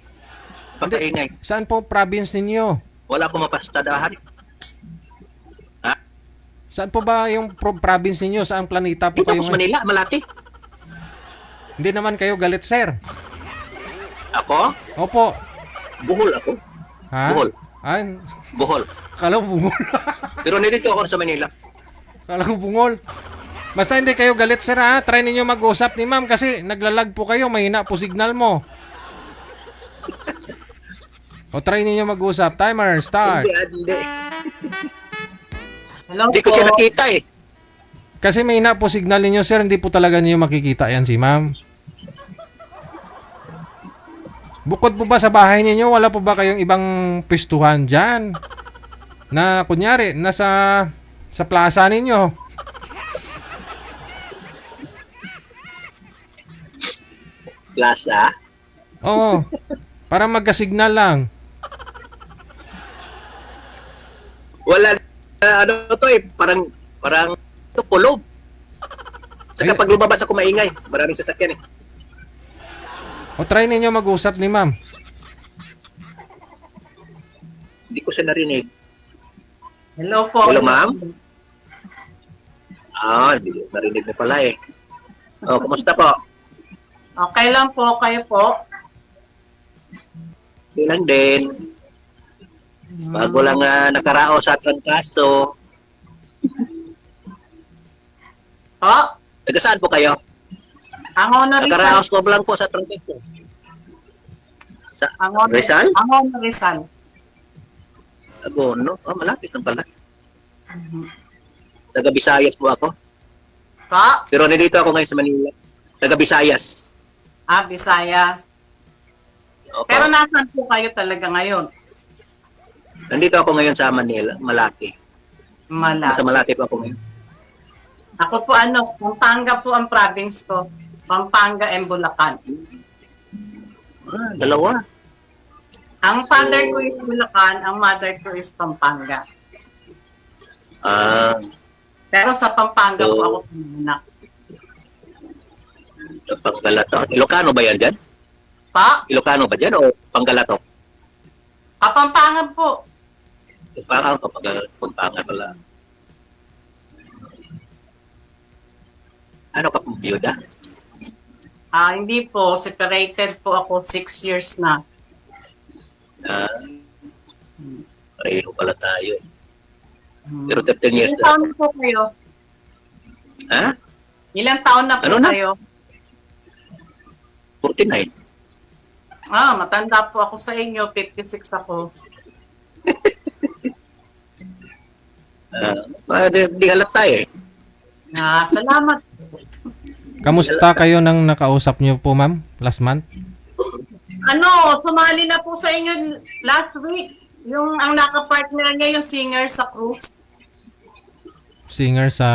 Pagkaingay. Saan po province ninyo? Wala akong mapastadahan. Ha? Saan po ba yung province ninyo? Saan planeta po Dito kayo ako sa Manila, Malati. Hindi naman kayo galit, sir. Ako? Opo. Buhol ako. Ha? Buhol. Ay, Buhol. kala ko bungol. Pero nandito ako sa Manila. Kala ko bungol. Basta hindi kayo galit, sir, ha? Try ninyo mag-usap ni ma'am kasi naglalag po kayo. Mahina po signal mo. O try ninyo mag-usap. Timer, start. Hindi. Hello Hindi ko siya nakita eh. Kasi mahina po signal ninyo, sir. Hindi po talaga ninyo makikita yan si ma'am. Bukod po ba sa bahay ninyo, wala po ba kayong ibang pistuhan dyan? Na kunyari, sa plaza ninyo. Plaza. Oo. Para magka-signal lang. Wala ano to eh, parang ito pulob. Saka Ay- pag lumabas ako maingay, maraming sasakyan eh. O try ninyo mag-usap ni ma'am. Hindi ko siya narinig. Hello po. Hello, ma'am? Hindi ko narinig mo pala eh. Oh, kumusta po? Okay lang po, kayo po. Ilan din. Bago lang nakarao sa trangkaso. Po, Taga saan po kayo? ang honor Nakaraos ko lang po sa trangkaso. Sa Rizal? Ang honor Rizal. Agono? Malapit lang pala. Taga Visayas po ako. Po, Pero nandito ako ngayon sa Manila. Taga Visayas. Visayas. Opo. Pero nasaan po kayo talaga ngayon? Nandito ako ngayon sa Manila, Malate. Nasa Malate po ako ngayon. Ako po Pampanga po ang province ko. Pampanga and Bulacan. Dalawa. Ang father ko is Bulacan, ang mother ko is Pampanga. Pero sa Pampanga po ako pinanganak. Sa Panggalatok. Ilocano ba yan dyan? Pa, Ilocano ba dyan o Panggalatok? Kapampangan po. Pampangan pala. Ano ka pong biyuda? Hindi po. Separated po ako 6 years na. Pareho pala tayo. Pero 13 years Ilang na. taon po kayo? Ha? Ilang taon na po Ano na? kayo? 49. Matanda po ako sa inyo. 56 ako. Di halata eh. Salamat. Kamusta kayo nang nakausap niyo po, ma'am? Last month? Sumali na po sa inyo last week. Ang nakapartner niya yung singer sa cruise. Singer sa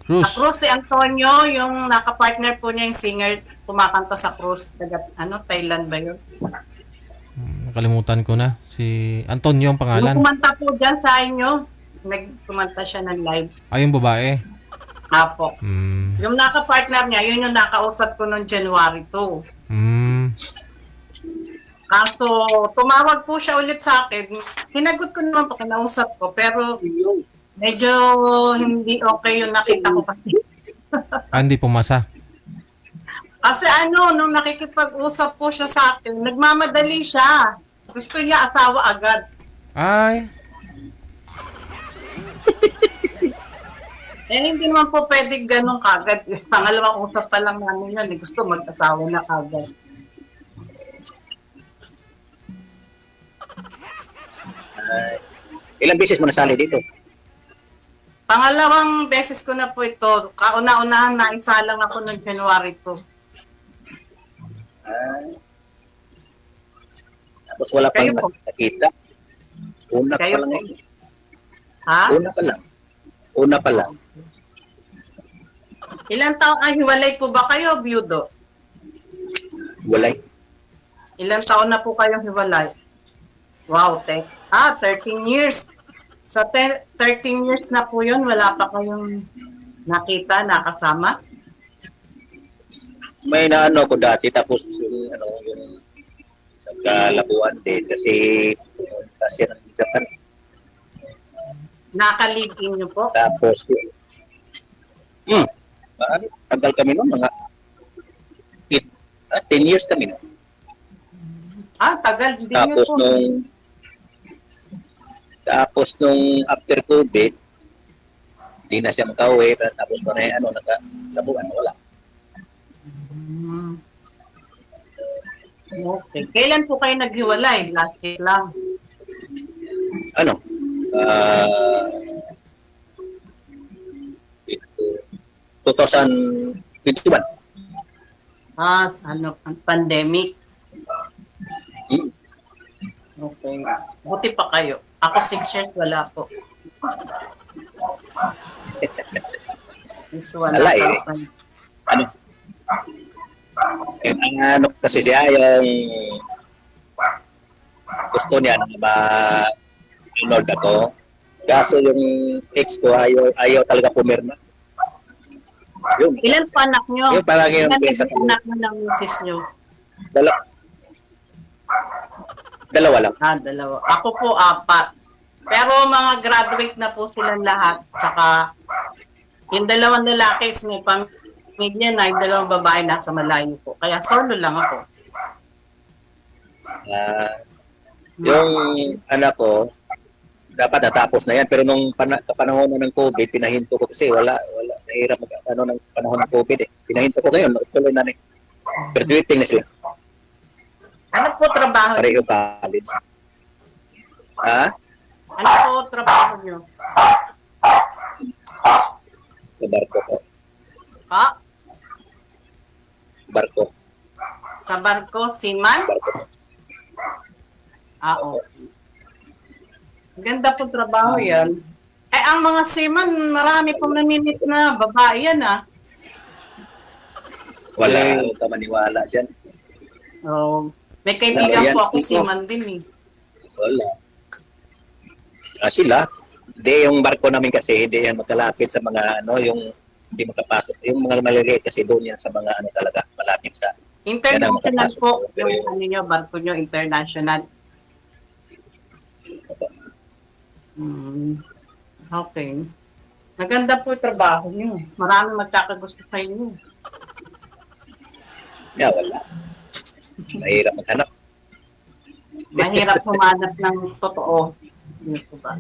cruise. Sa cruise, si Antonio, yung nakapartner po niya yung singer, kumakanta sa cruise. Thailand ba yun? Nakalimutan ko na. Si Antonio ang Yung pangalan. kumanta po dyan sa inyo, nagkumanta siya ng live. Yung babae. Apo. Mm. Yung nakapartner niya, yun yung nakausap ko noong January 2. Kaso, tumawag po siya ulit sa akin. Sinagot ko naman po, kinausap ko, pero medyo hindi okay yung nakita ko kasi. Hindi pumasa. Kasi nung nakikipag-usap po siya sa akin, nagmamadali siya. Gusto niya asawa agad. Ay. Hindi naman po pwede ganun kagad. Pangalawang usap pa lang namin yun. Gusto mag-asawa na kagad. Ilang beses mo nasali dito? Pangalawang beses ko na po ito. Kauna-unahan na isa lang ako noong January 2. Tapos wala pang Kayo po? nakita. Una pa Kayo lang po? eh. Ha? Una pa lang. Ilang taon hiwalay po ba kayo, Byudo? Walay. Ilang taon na po kayong hiwalay? Wow, 13 years. Sa 13 years na po yun, wala pa kayong nakita, nakasama? May naano ko dati tapos yung nagkalabuan din kasi ng Japan. Naka-live-in niyo po? Tapos tagal kami noon, mga 10 years kami noon. Tagal din niyo po. Tapos nung after COVID, di na siya makauwi, tapos pa na nagkalabuan, wala. Okay. Kailan po kayo naghiwalay? Last year lang. 2021. Ang pandemic. Hmm. Okay. Buti pa kayo. Ako 6 years, wala po. Wala Wala eh. po. Ano, ang ano kasi siya, yung gusto niya na ma-inord ako. Kaso yung ex ko, ayaw talaga pumirma. Yun. Ilan po anak nyo? Yung parang yung Ilan pinsa po anak mo ng misis nyo? Dalawa lang. Dalawa. Ako po, 4. Pero mga graduate na po silang lahat. Tsaka, yung 2 lalaki is may pamilya na, yung 2 babae nasa malayo po. Kaya solo lang ako. Yung anak ko, dapat natapos na yan. Pero nung panahon ng COVID, pinahinto ko kasi wala. Nahirap ng panahon ng COVID eh. Pinahinto ko ngayon, tuloy na graduating na sila. Ano po trabaho nyo? Pareho college. Ha? Ano po trabaho nyo? Sa barko ko. Ha? Barko. Sa barko? Seaman? Barko. Okay. Ganda po trabaho yan. Eh, ang mga seaman, marami pong namimit na babae yan, Wala ka maniwala dyan. May kaibigan Yan, po ako Steve, seaman din eh. Wala. Sila, yung barko namin kasi, hindi yan magkalapit sa mga, yung hindi makapasok. Yung mga maliliit kasi doon yan sa mga, talaga, malapit sa. International po, yung barko nyo, international. Okay. Maganda po yung trabaho nyo. Maraming magkakagusto sa inyo. Wala. Mahirap maghanap. Mahirap humanap ng totoo. Ito ba?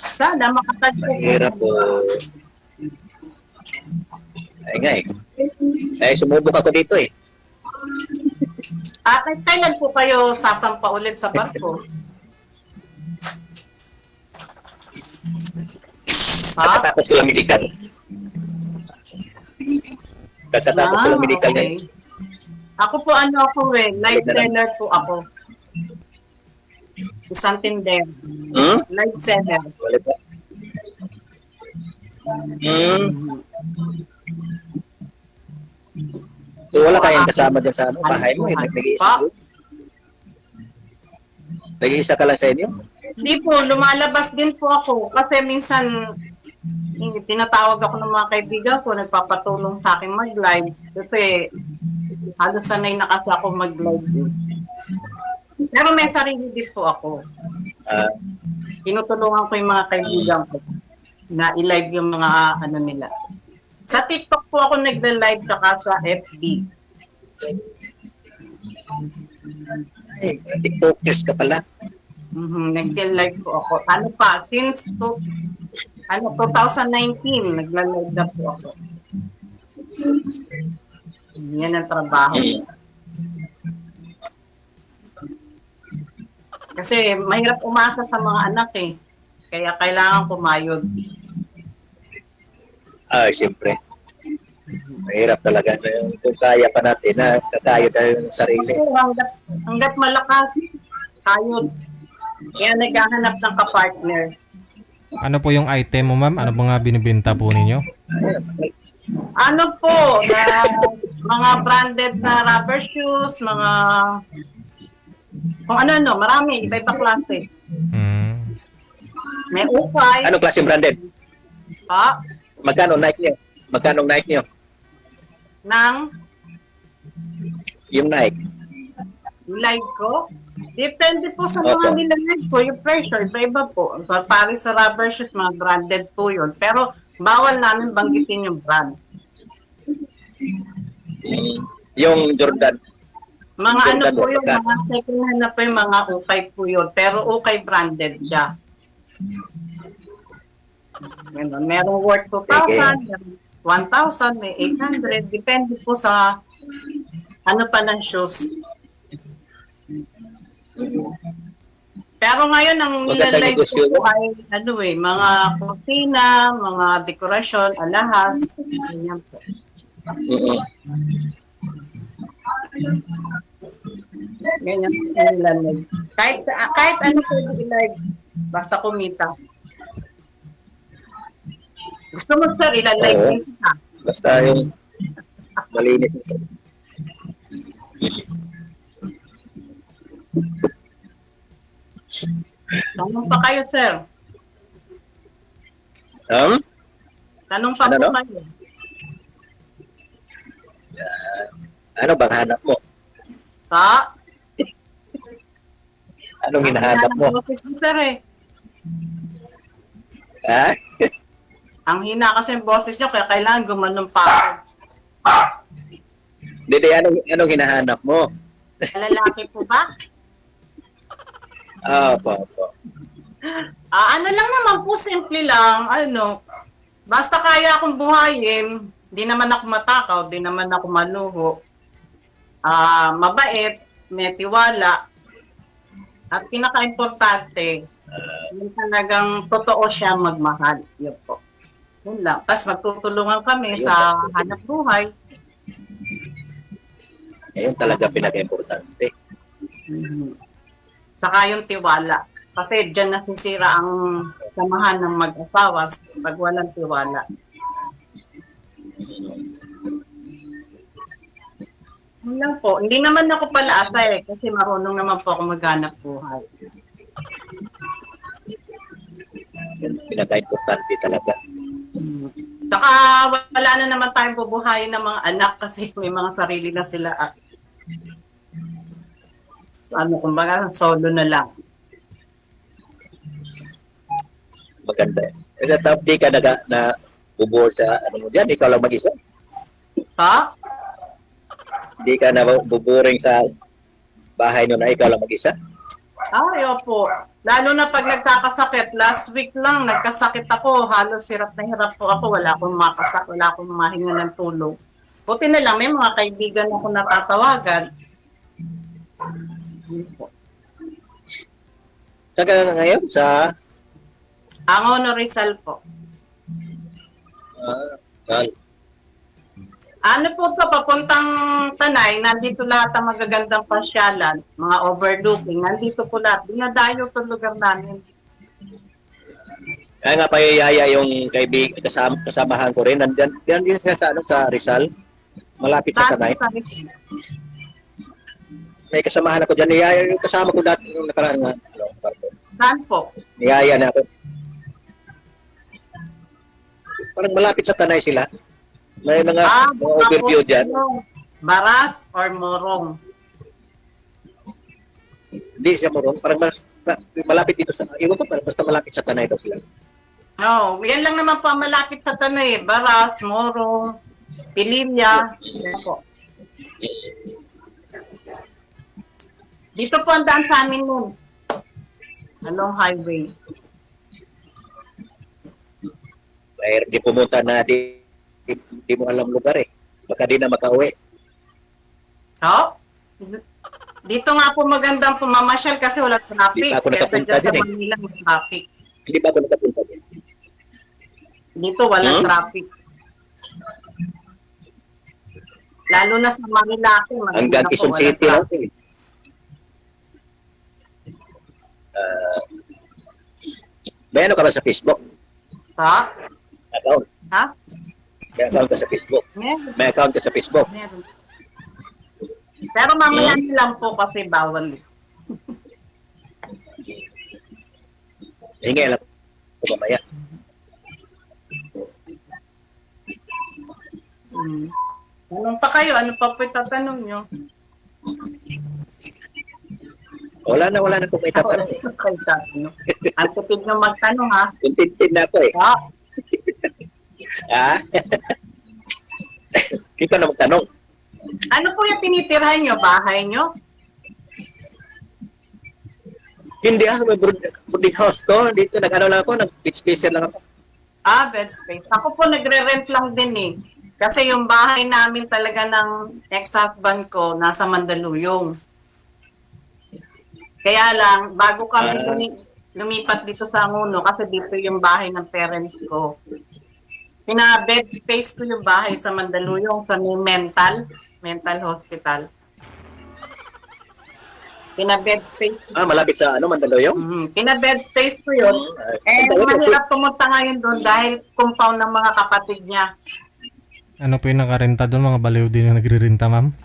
Sana makatagpo. Mahirap po. Ay nga eh. Sumubok ako dito eh. Kailan po kayo sasampa ulit sa barko? Pagkatapos ko lang medical. Pagkatapos ko lang medical okay. Ako po live seller po ako. Isang tinder. Live seller. Wala ba? So wala kayong kasama dyan sa bahay mo? Nag-iisa? Nag-iisa ka lang sa inyo? Hindi po, lumalabas din po ako. Kasi minsan, tinatawag ako ng mga kaibigan ko, nagpapatulong sa akin mag-live. Kasi halos sanay na kasi ako mag-live. Pero may sarili din po ako. Tinutulungan ko yung mga kaibigan ko na i-live yung mga nila. Sa TikTok po ako nagla-live saka sa FB. TikTokers ka pala. Nagla-live po ako. Since 2019, nagla-live na po ako. Yan ang trabaho. Kasi mahirap umasa sa mga anak eh. Kaya kailangan kumayod. Siyempre. Mahirap talaga. Kung kaya pa natin, kakaya tayo ng sarili. Hanggat malakas, kayod. Kaya naghahanap ng kapartner. Ano po yung item mo, ma'am? Ano mga binibenta po ninyo? Ano po, mga branded na rubber shoes, mga kung ano, marami, iba-iba klase. May ukay. Anong klaseng branded? Magkano Nike niyo? Magkano Nike niyo? Yung Nike. Yung live ko? Depende po sa mga nilalive ko. Yung pressure, iba-iba po. Parang sa rubber shoes, mga branded po yun. Pero bawal namin banggitin yung brand. Yung Jordan. Mga Jordan ano po yun, mga second hand na po yung mga ukay po yun. Pero ukay branded siya. Merong worth 2,000, 1,000, may 800. Depende po sa ano pa ng shoes. Pero ngayon, ang nilalive ko ay mga kurtina, mga dekorasyon, alahas. Ganyan po. Ganyan po nilalag. Kahit ano po ilag, basta kumita. Gusto mo sir, ilalike Oo. din kita. Basta yung malinis. Tanong pa kayo sir. Tanong pa Ano, po no? kayo. Ano bang hanap mo? Ha? Anong hinahanap mo? Ang boses mo sir eh. Ha? Ang hina kasi yung boses nyo, kaya kailangan gumanon pa ako. Hindi, anong hinahanap mo? Lalaki po ba? Opo. Ano lang naman po, simple lang. Basta kaya akong buhayin, di naman ako matakaw, di naman ako maluho. Mabait, may tiwala. At pinaka-importante, yung talagang totoo siya magmahal. Yun po. Yun lang. Tapos magtutulungan kami sa hanap buhay. Ayun talaga pinaka-importante. Saka yung tiwala. Kasi dyan nasisira ang samahan ng mag-asawa pag walang tiwala. Yun lang po. Hindi naman ako palaasa kasi marunong naman po ako maghanap buhay. Yun, pinaka-importante talaga. Saka wala na naman tayong bubuhayin ng mga anak kasi may mga sarili na sila at kumbaga, solo na lang. Maganda. Tapos di ka na bubuhol sa ano mo dyan, ikaw lang mag-isa. Ha? Di ka na buburing sa bahay nyo na ikaw lang mag-isa. Ay, opo. Lalo na pag nagkakasakit. Last week lang, nagkasakit ako. Halos hirap na hirap po ako. Wala akong wala akong mahinga ng tulong. Buti na lang, may mga kaibigan ako natatawagan. Saan ka na ngayon? Sa Angono Rizal po. Saan? Ano po to, papuntang Tanay, nandito lahat ang magagandang pasyalan, mga overlooking, nandito po lahat. Dinadayo itong lugar namin. Kaya nga payayaya yung kasamahan ko rin. Nandiyan din siya sa Rizal. Malapit sa Tanay. May kasamahan ako dyan. Niyaya yung kasama ko dati yung nakaraan nga. Saan po? Niyaya na ako. Parang malapit sa Tanay sila. May mga overview dyan. Baras or Morong? Hindi siya Morong. Parang malapit dito sa... Iwan ko parang basta malapit sa Tanay daw sila. No, yan lang naman po ang malapit sa Tanay. Baras, Morong, Pililla. Yan po. Dito po ang daan sa amin nun. Along highway. Kaya di pumunta na di mo alam lugar eh. Baka di na makauwi. Oh? Dito nga po magandang pumamasyal kasi wala traffic. Hindi pa ako Kesa nakapunta dyan sa din eh. Manila may traffic. Hindi ba ako nakapunta din? Dito walang traffic. Lalo na sa Manila ako. Hanggang Quezon City lang eh. May ano ka ba sa Facebook? Ha? Account? Ha? May account ka sa Facebook? Meron. May account ka sa Facebook? Meron. Pero mamaya lang po kasi bawal. Hingi lang po mamaya. Tanong pa kayo, ano pa po itatanong nyo? Wala na kung may tatanong eh. Ang tupid nyo magtanong ha? Kuntintin na ako eh. Ha? Ha? Kita na magtanong. Ano po yung tinitirhan nyo? Bahay nyo? Hindi may boarding house to. Dito nag-ano lang ako, nag-beach spacer lang ako. Bed space. Ako po nagre-rent lang din eh. Kasi yung bahay namin talaga ng ex-husband ko nasa Mandaluyong. Kaya lang, bago kami lumipat dito sa Angono, kasi dito yung bahay ng parents ko. Pina-bed space ko yung bahay sa Mandaluyong sa may mental hospital. Pina-bed space. Malapit sa Mandaluyong? Pina-bed space ko yun. Mahirap pumunta ngayon doon dahil compound ng mga kapatid niya. Ano po yung nakarenta doon? Mga baliw din yung nagre-renta, ma'am?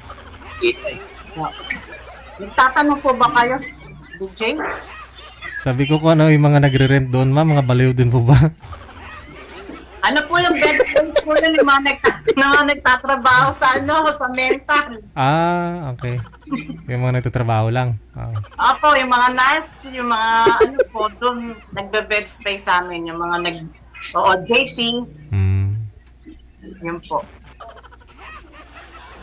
Nagtatanong po ba kayo, DJ? Sabi ko kung ano yung mga nagre-rent doon, ma'am. Mga baliw din po ba? Ano po yung bed space po yun, yung mga nagtatrabaho sa mental. Okay. Yung mga nagtatrabaho lang. Opo, yung mga nurse, yung mga doon nagbe-bed space sa amin, yung mga dating. Yun po.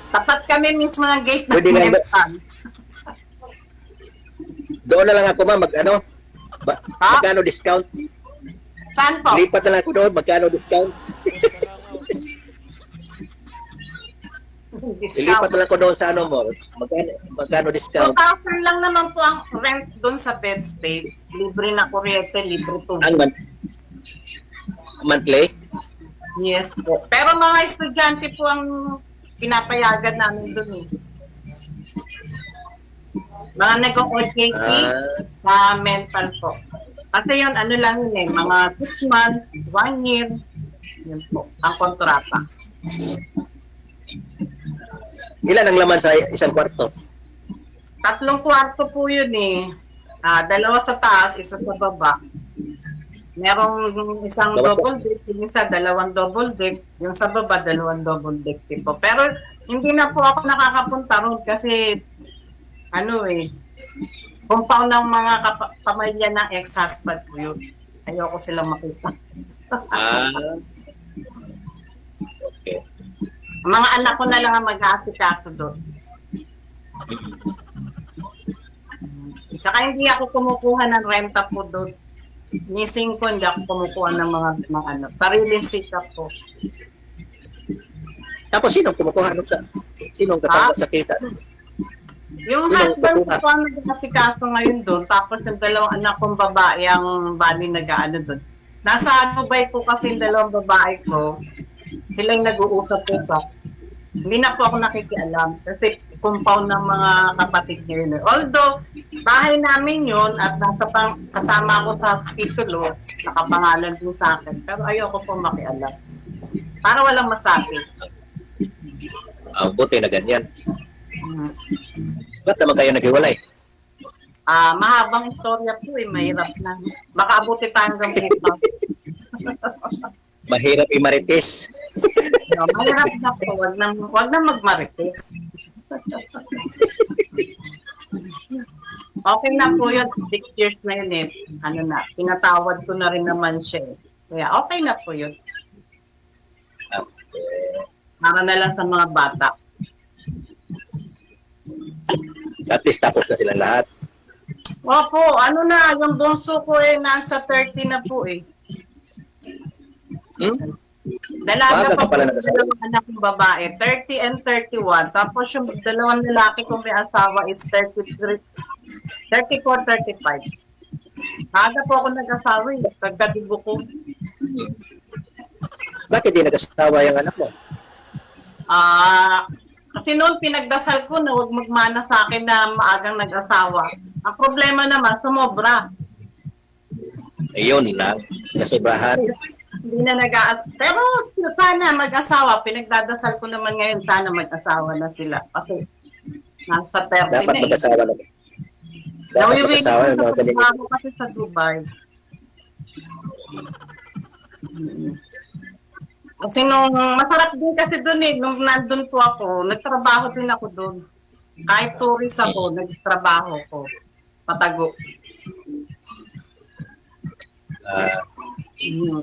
Tapat kami mismo ng gate ng mental. Doon na lang ako magkano discount? Saan po? Lipat na lang ako doon, magkano discount? Ilipat na lang ako doon sa mo, magkano discount? 2,000 lang naman po ang rent doon sa bed space. Libre na kuryente, libre tubig. Ang monthly? Yes po. Pero mga estudyante po ang pinapayagan namin doon eh. Mga nag-OJT sa mental po. Kasi yun, lang yun eh, mga 6 months, 1 year, yun po, ang kontrata. Ilan ang laman sa isang kwarto? 3 kwarto po yun eh. 2 sa taas, 1 sa baba. Merong isang double deck, yung isa 2 double deck, yung sa baba 2 double deck po. Pero hindi na po ako nakakapunta ron kasi compound ng mga pamilya ng ex-husband ko yun. Ayoko silang makita. Okay. Mga anak ko na lang ang mag-aasikaso doon. Tsaka hindi ako kumukuha ng renta po doon. Missing ko, hindi ako kumukuha ng mga sariling sikap po. Tapos sinong kumukuha sinong katanggap sa kita? Yung husband ko ang nag-asikaso ngayon doon, tapos yung 2 anak kong babae ang bali doon. Nasa Dubai po kasi yung 2 babae ko, sila yung nag-uusap-usap. Hindi na po ako nakikialam kasi compound ng mga kapatid niya yun. Although, bahay namin yun at kasama ako sa titulo, nakapangalan din sa akin. Pero ayoko po makialam. Para walang masabi. Buti na ganyan. Ba't naman kayo naghiwalay? Mahabang istorya po eh, mahirap na. Baka abuti tayo hanggang bukas. Mahirap i-marites. No, mahirap na po, wag na magmarites. Okay na po yun, 6 years na yun eh. Pinatawad ko na rin naman siya eh. Kaya okay na po yun. Para na lang sa mga bata. At least tapos na silang lahat. Opo, yung bunso ko eh, nasa 30 na po eh. Dalaga pa po yung 2 anak kong babae, 30 and 31. Tapos yung 2 lalaki kong may asawa, it's 34, 35. Aga po ako nag-asawa eh, pagkatibo ko. Bakit di nag-asawa yung anak mo? Kasi noon pinagdasal ko na huwag magmana sa akin na maagang nag-asawa. Ang problema naman, sumobra. Ayun lang, nasobrahan. Hindi na pero sana mag-asawa. Pinagdadasal ko naman ngayon, sana mag-asawa na sila. Kasi nasa 30 Dapat na mag-asawa na. Dapat mag-asawa na. Ako kasi sa Dubai. Kasi masarap din kasi doon eh, nung nandun po ako, nagtrabaho din ako doon. Kahit tourist ako, nagtrabaho ko. Patago.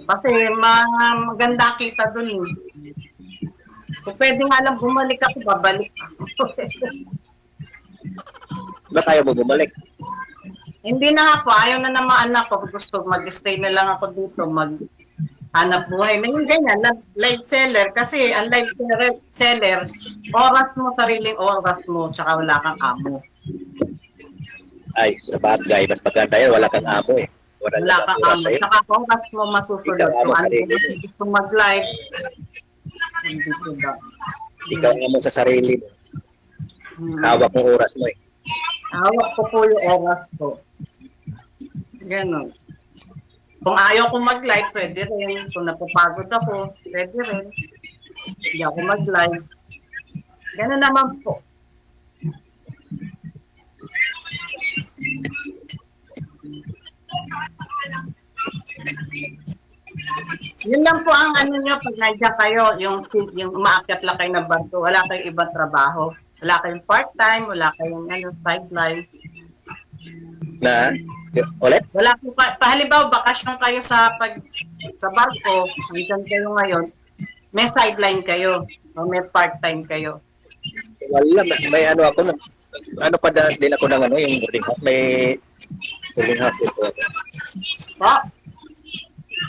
Kasi maganda kita doon eh. Kung pwede nga lang bumalik ako, babalik ako. Ba't ayaw mo bumalik? Hindi na nga po, ayaw na naman anak ko. Gusto mag-stay na lang ako dito, hanap buhay. Na yung ganyan, live seller. Kasi ang live seller, oras mo, sariling oras mo, tsaka wala kang amo. Ay, sa bagay, mas maganda yun, wala kang amo eh. Wala kang amo. Tsaka oras mo masusunod. Kung ano gusto mag-live, hindi ko ba. Ikaw amo sa sarili mo. Hawak mong oras mo eh. Hawak ko po yung oras ko. Ganon. Kung ayaw ko mag-live, pwede rin. Kung napapagod ako, pwede rin. Hindi ako mag-live. Ganon naman po. Yun lang po ang ano nyo pag nandiyan kayo, yung umaakyat lang kayo ng barko, wala kayong ibang trabaho. Wala kayong part-time, wala kayong sideline. Na? Ulit? Wala po halimbawa bakasyon kayo sa barko, nandiyan kayo ngayon, may sideline kayo o may part-time kayo. Wala, may ano ako, ano pa din ako ng ano, yung boarding house. May boarding house dito. Po?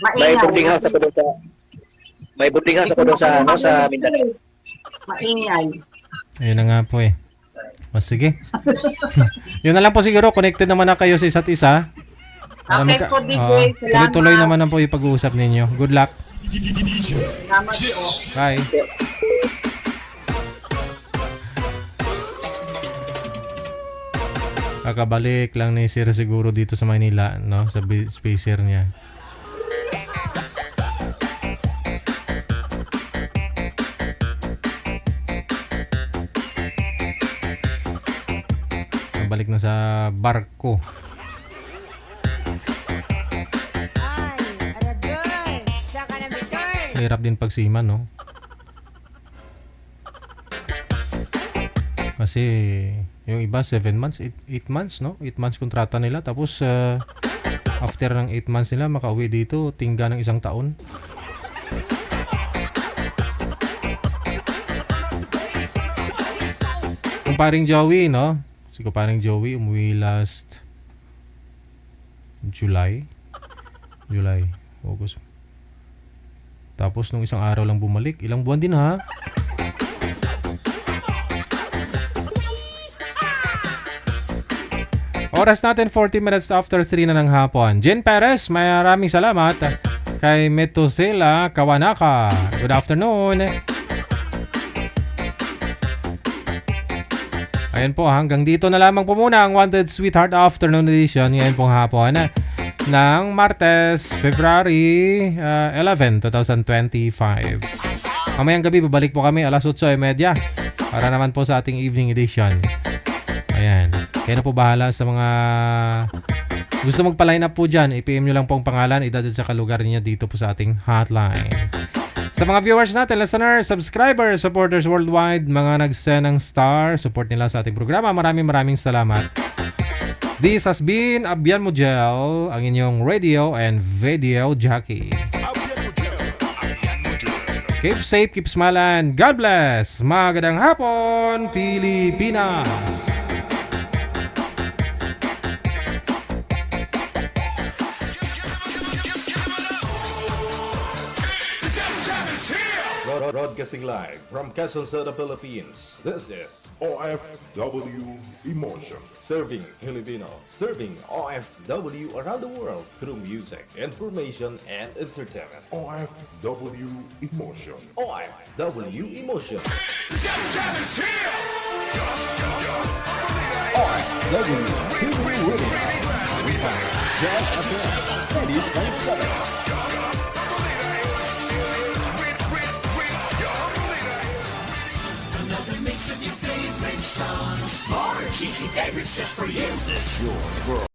May boarding house ako doon sa ano, sa Mindanao. Maingay. Ayun na nga po eh. O sige. Yun na lang po siguro. Connected naman na kayo sa isa't isa. Para Okay po, DJ. Salamat. tuloy-tuloy naman na po yung pag-uusap ninyo. Good luck. Salamat po. Bye. Kakabalik lang ni Sir siguro dito sa Manila, no? Sa spacer niya. Balik na sa barko. Hirap din pagsiman, no? Kasi yung iba 7 months, 8 months, no? 8 months kontrata nila. Tapos after ng 8 months nila makauwi dito, tingga ng 1 taon. Kumparing Joey, no? Si kumparing Joey umuwi last July, August. Tapos nung isang araw lang bumalik, ilang buwan din ha. Oras natin 40 minutes after 3 na ng hapon. Jen Perez, maraming salamat. Kay Metosela Kawanaka, good afternoon. Ayan po, hanggang dito na lamang po muna ang Wanted Sweetheart Afternoon Edition ngayon pong hapon ng Martes, February 11, 2025. Mamayang gabi, babalik po kami alas 8:30 para naman po sa ating evening edition. Ayan. Kayo na po bahala sa mga gusto magpa-line up po dyan. I-PM nyo lang po ang pangalan, idadad sa kalugar niyo dito po sa ating hotline. Sa mga viewers natin, listeners, subscribers, supporters worldwide, mga nag-send ng star, support nila sa ating programa. Maraming salamat. This has been Abian Mujel, ang inyong radio and video jockey. Keep safe, keep smiling. God bless. Magandang hapon, Pilipinas. Broadcasting live from Quezon City, Philippines. This is OFW Emotion. Serving Filipino, serving OFW around the world through music, information, and entertainment. OFW Emotion. OFW Emotion. OFW TV Radio. We have Jet FM 90.7. Mix of your favorite songs. More cheesy favorites just for you. This is your world.